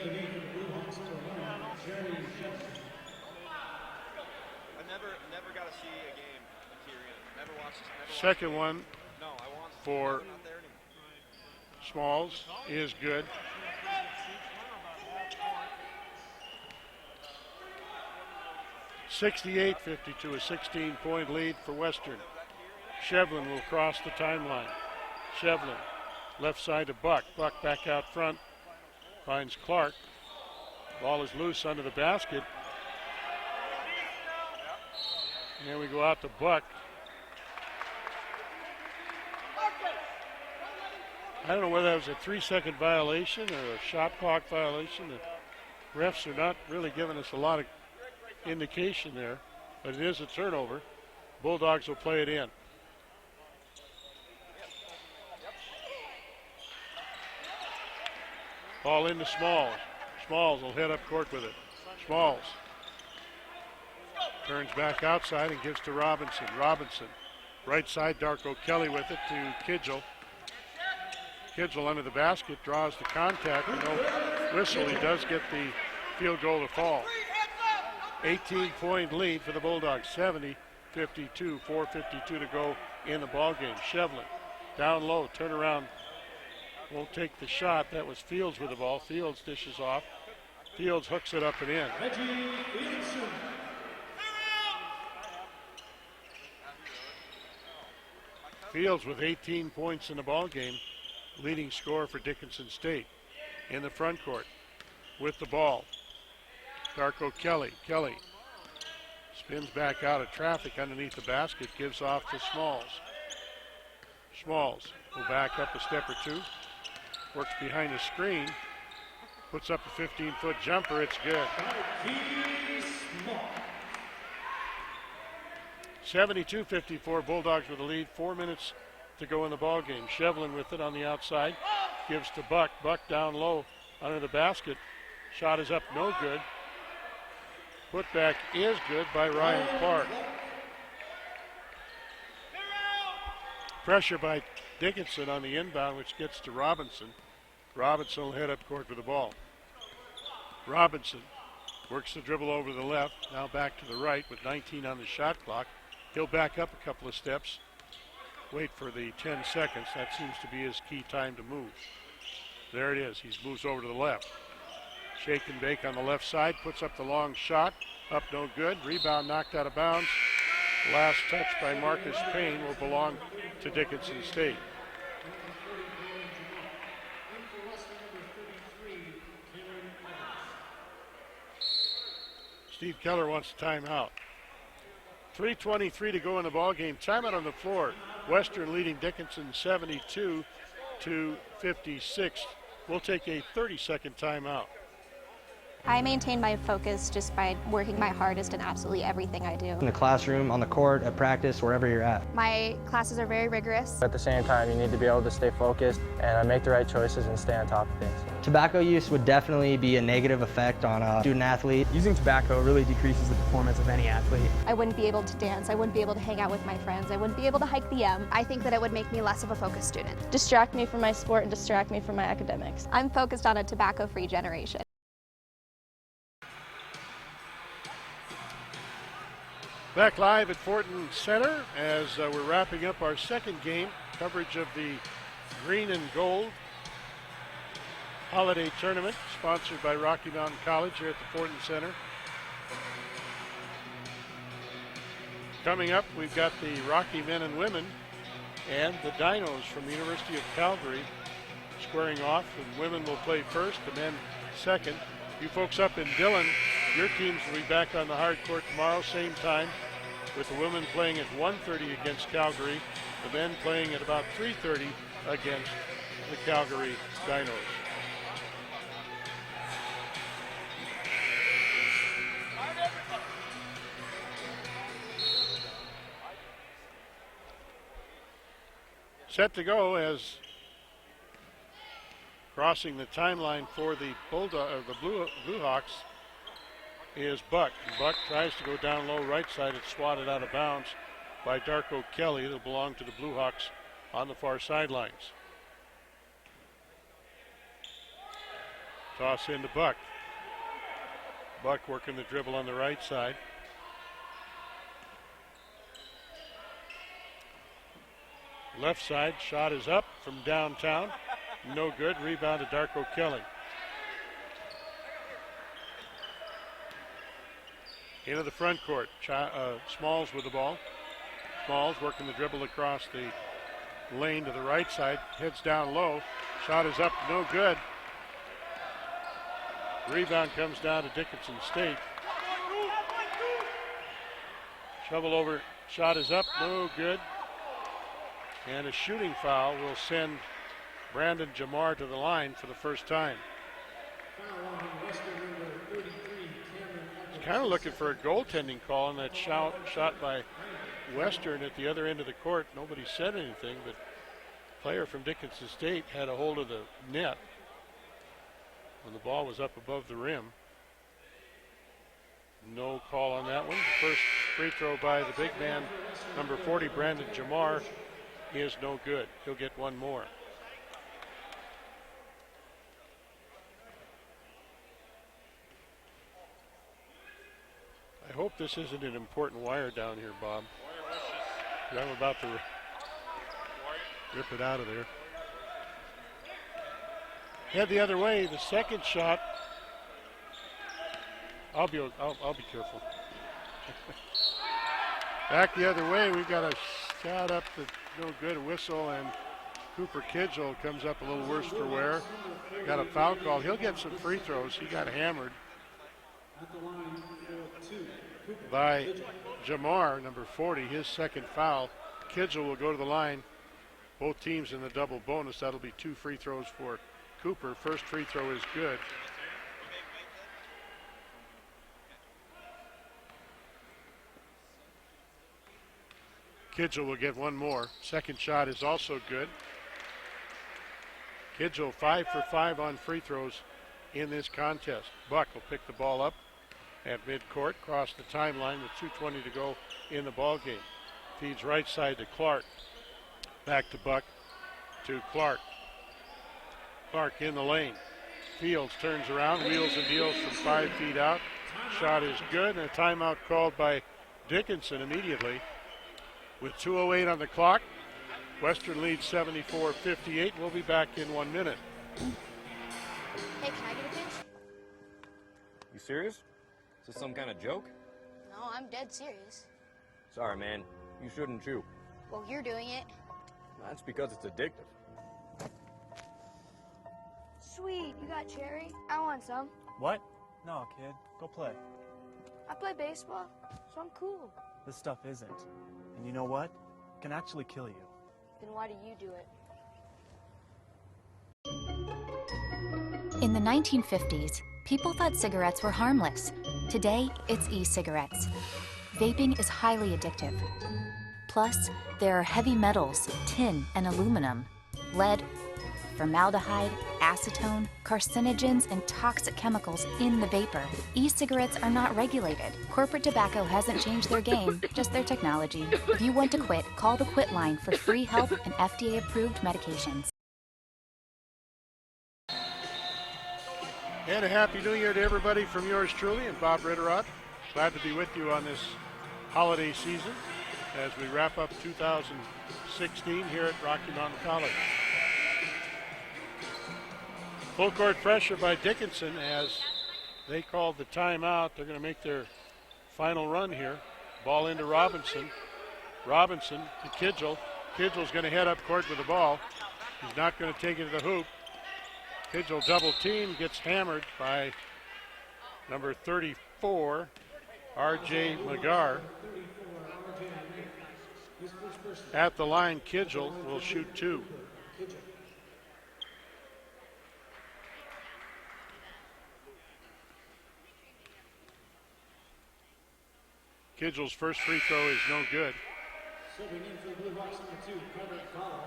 never got to see a game here. Never watched. Second one for Smalls is good. (68-52), a 16-point lead for Western. Shevlin will cross the timeline. Shevlin, left side to Buck. Buck back out front, finds Clark. Ball is loose under the basket. And we go out to Buck. I don't know whether that was a 3-second violation or a shot clock violation. The refs are not really giving us a lot of indication there, but it is a turnover. Bulldogs will play it in. Ball into Smalls. Smalls will head up court with it. Smalls turns back outside and gives to Robinson. Robinson, right side, Darko Kelly with it to Kidgel. Kidgel under the basket, draws the contact. No whistle. He does get the field goal to fall. 18-point lead for the Bulldogs. 70-52, 4:52 to go in the ball game. Shevlin down low, turn around. Won't take the shot. That was Fields with the ball. Fields dishes off. Fields hooks it up and in. Fields with 18 points in the ball game, leading scorer for Dickinson State. In the front court with the ball, Darko Kelly. Kelly spins back out of traffic underneath the basket, gives off to Smalls. Smalls will back up a step or two, works behind the screen, puts up a 15-foot jumper. It's good. 72-54, Bulldogs with the lead. 4 minutes to go in the ball game. Shevlin with it on the outside, gives to Buck. Buck down low under the basket. Shot is up, no good. Putback is good by Ryan Clark. Pressure by Dickinson on the inbound, which gets to Robinson. Robinson will head up court with the ball. Robinson works the dribble over to the left, now back to the right with 19 on the shot clock. He'll back up a couple of steps, wait for the 10 seconds. That seems to be his key time to move. There it is. He moves over to the left. Shake and bake on the left side, puts up the long shot. Up no good. Rebound knocked out of bounds. Last touch by Marcus Payne will belong to Dickinson State. Steve Keller wants a timeout. 3:23 to go in the ball game. Timeout on the floor. Western leading Dickinson 72-56. We'll take a 30-second timeout. I maintain my focus just by working my hardest in absolutely everything I do. In the classroom, on the court, at practice, wherever you're at. My classes are very rigorous. At the same time, you need to be able to stay focused and make the right choices and stay on top of things. Tobacco use would definitely be a negative effect on a student athlete. Using tobacco really decreases the performance of any athlete. I wouldn't be able to dance. I wouldn't be able to hang out with my friends. I wouldn't be able to hike the M. I think that it would make me less of a focused student. Distract me from my sport and distract me from my academics. I'm focused on a tobacco-free generation. Back live at Fortin Center as we're wrapping up our second game. Coverage of the Green and Gold Holiday Tournament, sponsored by Rocky Mountain College here at the Fortin Center. Coming up, we've got the Rocky men and women and the Dinos from the University of Calgary squaring off, and women will play first, the men second. You folks up in Dillon, your teams will be back on the hard court tomorrow, same time, with the women playing at 1:30 against Calgary, the men playing at about 3:30 against the Calgary Dinos. Set to go as crossing the timeline for the Blue Hawks is Buck. Buck tries to go down low right side. It's swatted out of bounds by Darko Kelly. It'll belong to the Blue Hawks on the far sidelines. Toss into Buck. Buck working the dribble on the right side. Left side, shot is up from downtown. No good. Rebound to Darko Kelly. Into the front court. Smalls with the ball. Smalls working the dribble across the lane to the right side. Heads down low. Shot is up. No good. Rebound comes down to Dickinson State. Shovel over. Shot is up. No good. And a shooting foul will send Brandon Jamar to the line for the first time. He's kind of looking for a goaltending call on that shot by Western at the other end of the court. Nobody said anything, but the player from Dickinson State had a hold of the net when the ball was up above the rim. No call on that one. The first free throw by the big man, number 40, Brandon Jamar, is no good. He'll get one more. I hope this isn't an important wire down here, Bob. I'm about to rip it out of there. Head the other way. The second shot. I'll be careful. Back the other way. We've got a shot up that no good. A whistle, and Cooper Kidgel comes up a little worse for wear. Got a foul call. He'll get some free throws. He got hammered by Jamar, number 40, his second foul. Kidgel will go to the line. Both teams in the double bonus. That'll be 2 free throws for Cooper. First free throw is good. Kidgel will get one more. Second shot is also good. Kidgel 5 for 5 on free throws in this contest. Buck will pick the ball up at midcourt, cross the timeline with 2:20 to go in the ball game. Feeds right side to Clark. Back to Buck to Clark. Clark in the lane. Fields turns around, wheels and deals from 5 feet out. Shot is good, and a timeout called by Dickinson immediately. With 2:08 on the clock, Western leads 74-58. We'll be back in 1 minute. Hey, can I get a pinch? You serious? Is this some kind of joke? No, I'm dead serious. Sorry, man. You shouldn't chew. Well, you're doing it. That's because it's addictive. Sweet, you got cherry? I want some. What? No, kid. Go play. I play baseball, so I'm cool. This stuff isn't. And you know what? It can actually kill you. Then why do you do it? In the 1950s, people thought cigarettes were harmless. Today, it's e-cigarettes. Vaping is highly addictive. Plus, there are heavy metals, tin and aluminum, lead, formaldehyde, acetone, carcinogens, and toxic chemicals in the vapor. E-cigarettes are not regulated. Corporate tobacco hasn't changed their game, just their technology. If you want to quit, call the Quit line for free help and FDA-approved medications. And a happy new year to everybody from yours truly and Bob Ritterott. Glad to be with you on this holiday season as we wrap up 2016 here at Rocky Mountain College. Full court pressure by Dickinson as they called the timeout. They're going to make their final run here. Ball into Robinson. Robinson to Kidgel. Kidgel's going to head up court with the ball. He's not going to take it to the hoop. Kidgel double team, gets hammered by number 34, R.J. McGar. At the line, Kidgel will shoot 2. Kidgel's first free throw is no good. Serving in for the Blue Hawks, number 2, Carter Gallo.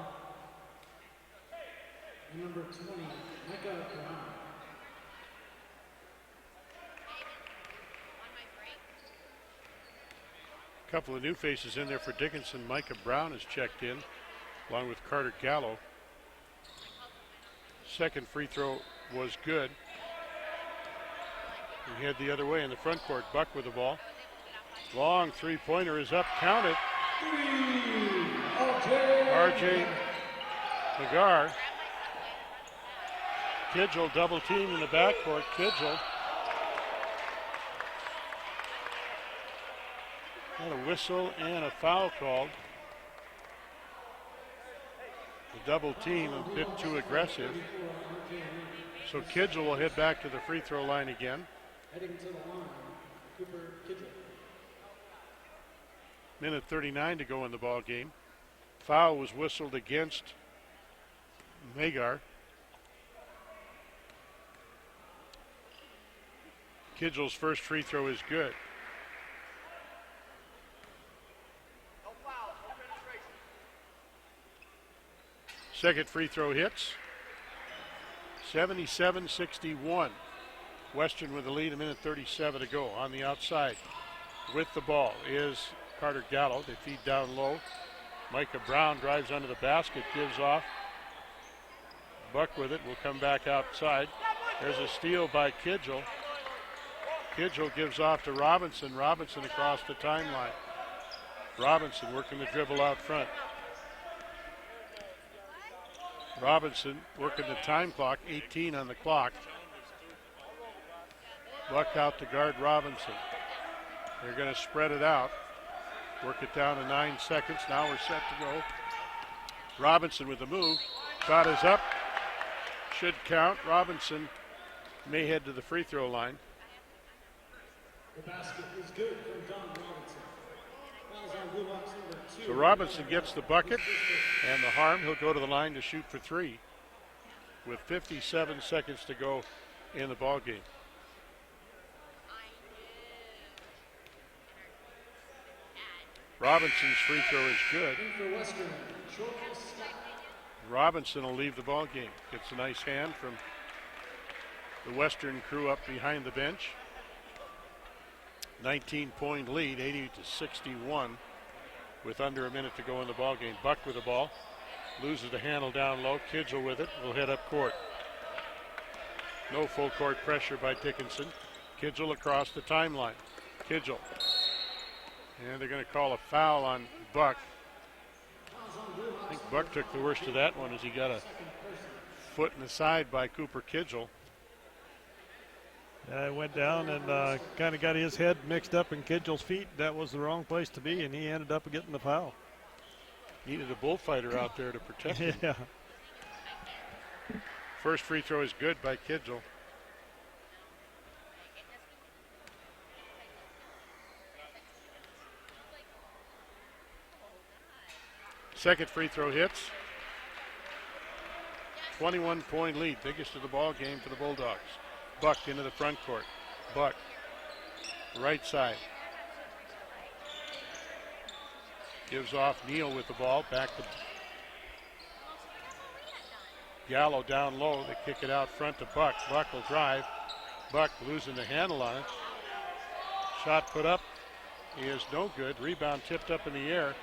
And number 20, Micah Brown. A couple of new faces in there for Dickinson. Micah Brown is checked in, along with Carter Gallo. Second free throw was good. He head the other way in the front court. Buck with the ball. Long three-pointer is up, counted. R.J. McGar. Kidgel double team in the backcourt. Kidgel got a whistle and a foul called. The double team a bit too aggressive. So Kidgel will head back to the free throw line again. Heading to the line, Cooper Kidgel. Minute 39 to go in the ball game. Foul was whistled against Magar. Kidgel's first free throw is good. Second free throw hits. 77-61. Western with the lead, a minute 37 to go. On the outside with the ball is Carter Gallo. They feed down low. Micah Brown drives under the basket, gives off. Buck with it, will come back outside. There's a steal by Kidgel. Kidgel gives off to Robinson. Robinson across the timeline. Robinson working the dribble out front. Robinson working the time clock, 18 on the clock. Buck out to guard Robinson. They're going to spread it out. Work it down to 9 seconds. Now we're set to go. Robinson with the move. Shot is up. Should count. Robinson may head to the free throw line. The basket is good from Don Robinson. Fouls on Blue Hawks, number 2. So Robinson gets the bucket and the harm. He'll go to the line to shoot for 3 with 57 seconds to go in the ball game. Robinson's free throw is good. Robinson will leave the ball game. Gets a nice hand from the Western crew up behind the bench. 19-point lead, 80-61, with under a minute to go in the ball game. Buck with the ball, loses the handle down low. Kidgel with it, will head up court. No full court pressure by Dickinson. Kidgel across the timeline. Kidgel. And they're going to call a foul on Buck. I think Buck took the worst of that one as he got a foot in the side by Cooper Kidgel. Went down and kind of got his head mixed up in Kidgel's feet. That was the wrong place to be, and he ended up getting the foul. Needed a bullfighter out there to protect him. Yeah. First free throw is good by Kidgel. Second free throw hits. 21-point lead, biggest of the ball game for the Bulldogs. Buck into the front court. Buck, right side. Gives off Neal with the ball. Back to Gallo down low. They kick it out front to Buck. Buck will drive. Buck losing the handle on it. Shot put up is no good. Rebound tipped up in the air.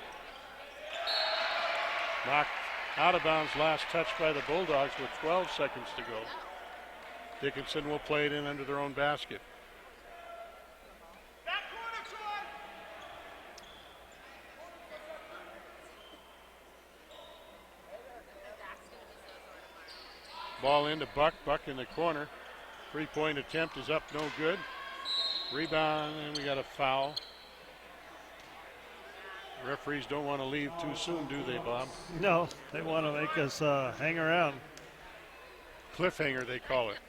Knocked out of bounds, last touch by the Bulldogs with 12 seconds to go. Dickinson will play it in under their own basket. Ball into Buck. Buck in the corner. Three-point attempt is up, no good. Rebound, and we got a foul. Referees don't want to leave too soon, do they, Bob? No, they want to make us hang around. Cliffhanger, they call it.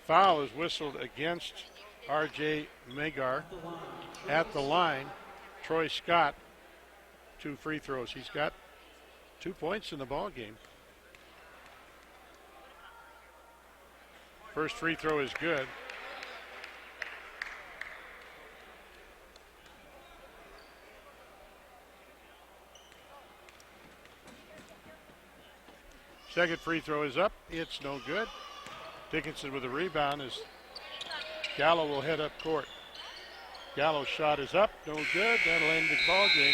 Foul is whistled against R.J. Magar at the line. Troy Scott, 2 free throws. He's got 2 points in the ball game. First free throw is good. Second free throw is up. It's no good. Dickinson with a rebound as Gallo will head up court. Gallo's shot is up. No good. That'll end the ball game.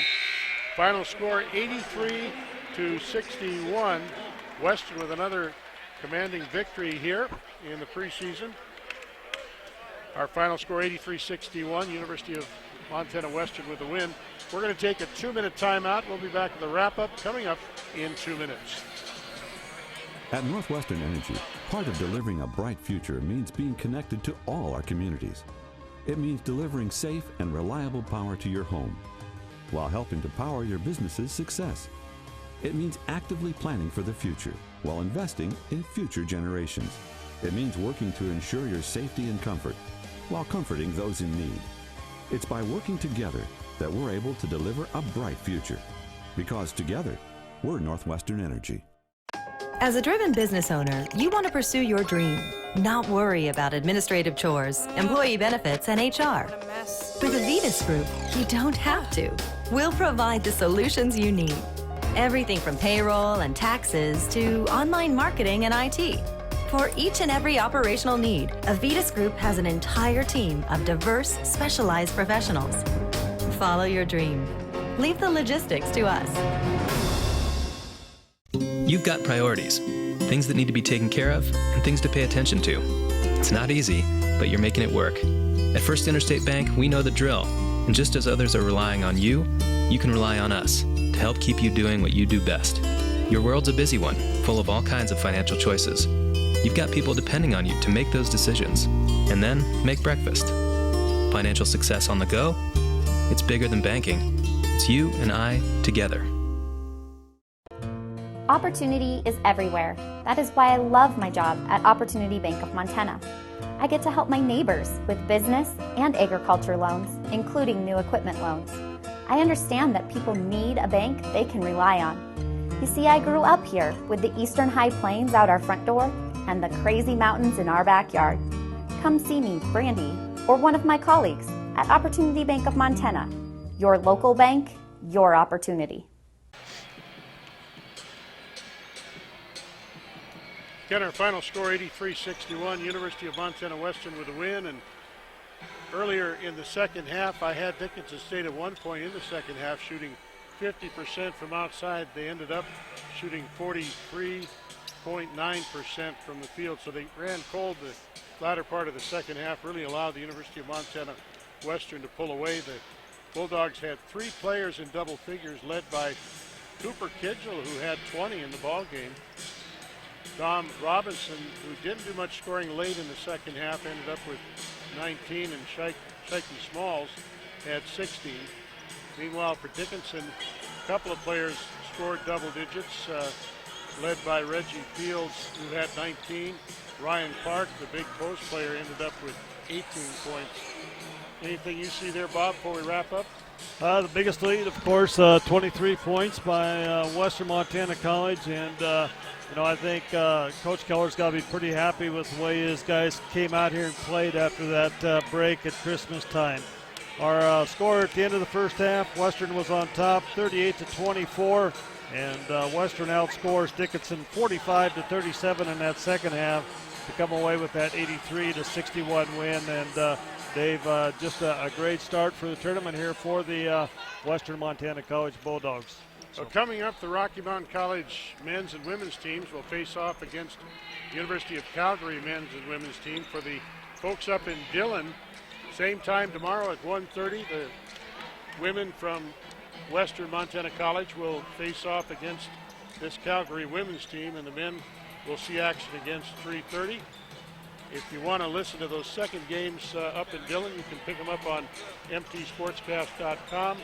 Final score 83-61. Western with another commanding victory here in the preseason. Our final score 83-61. University of Montana Western with the win. We're going to take a 2-minute timeout. We'll be back with the wrap-up coming up in 2 minutes. At Northwestern Energy, part of delivering a bright future means being connected to all our communities. It means delivering safe and reliable power to your home, while helping to power your business's success. It means actively planning for the future, while investing in future generations. It means working to ensure your safety and comfort, while comforting those in need. It's by working together that we're able to deliver a bright future. Because together, we're Northwestern Energy. As a driven business owner, you want to pursue your dream, not worry about administrative chores, employee benefits, and HR. With the Vetus Group, you don't have to. We'll provide the solutions you need. Everything from payroll and taxes to online marketing and IT. For each and every operational need, Vetus Group has an entire team of diverse, specialized professionals. Follow your dream. Leave the logistics to us. You've got priorities, things that need to be taken care of and things to pay attention to. It's not easy, but you're making it work. At First Interstate Bank, we know the drill. And just as others are relying on you, you can rely on us to help keep you doing what you do best. Your world's a busy one, full of all kinds of financial choices. You've got people depending on you to make those decisions, and then make breakfast. Financial success on the go? It's bigger than banking. It's you and I together. Opportunity is everywhere. That is why I love my job at Opportunity Bank of Montana. I get to help my neighbors with business and agriculture loans, including new equipment loans. I understand that people need a bank they can rely on. You see, I grew up here with the Eastern High Plains out our front door and the crazy mountains in our backyard. Come see me, Brandy, or one of my colleagues at Opportunity Bank of Montana. Your local bank, your opportunity. Again, our final score 83-61. University of Montana Western with a win. And earlier in the second half, I had Dickinson State at one point in the second half shooting 50% from outside. They ended up shooting 43.9% from the field. So they ran cold the latter part of the second half, really allowed the University of Montana Western to pull away. The Bulldogs had 3 players in double figures, led by Cooper Kidgel, who had 20 in the ball game. Dom Robinson, who didn't do much scoring late in the second half, ended up with 19, and Shaky Smalls had 16. Meanwhile, for Dickinson, a couple of players scored double digits, led by Reggie Fields, who had 19. Ryan Clark, the big post player, ended up with 18 points. Anything you see there, Bob, before we wrap up? The biggest lead, of course, 23 points by Western Montana College, and I think Coach Keller's got to be pretty happy with the way his guys came out here and played after that break at Christmas time. Our score at the end of the first half, Western was on top, 38-24, and Western outscores Dickinson 45-37 in that second half to come away with that 83-61 win. And Dave, just a great start for the tournament here for the Western Montana College Bulldogs. So coming up, the Rocky Mountain College men's and women's teams will face off against the University of Calgary men's and women's team. For the folks up in Dillon, same time tomorrow at 1:30, the women from Western Montana College will face off against this Calgary women's team, and the men We'll see action against 3:30. If you want to listen to those second games up in Dillon, you can pick them up on mtsportscast.com.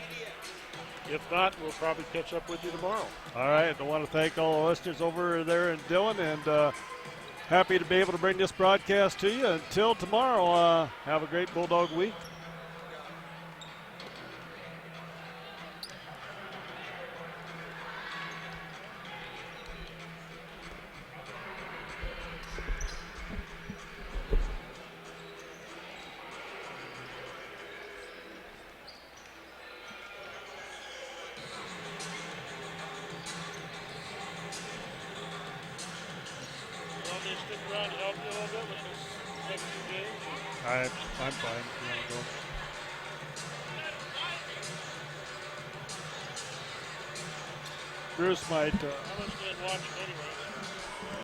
If not, we'll probably catch up with you tomorrow. All right. I want to thank all the listeners over there in Dillon, and happy to be able to bring this broadcast to you. Until tomorrow, have a great Bulldog week. Stick around to help you a little bit with this next few games? I'm fine. If you want to go. Bruce might. I was going to watch it anyway.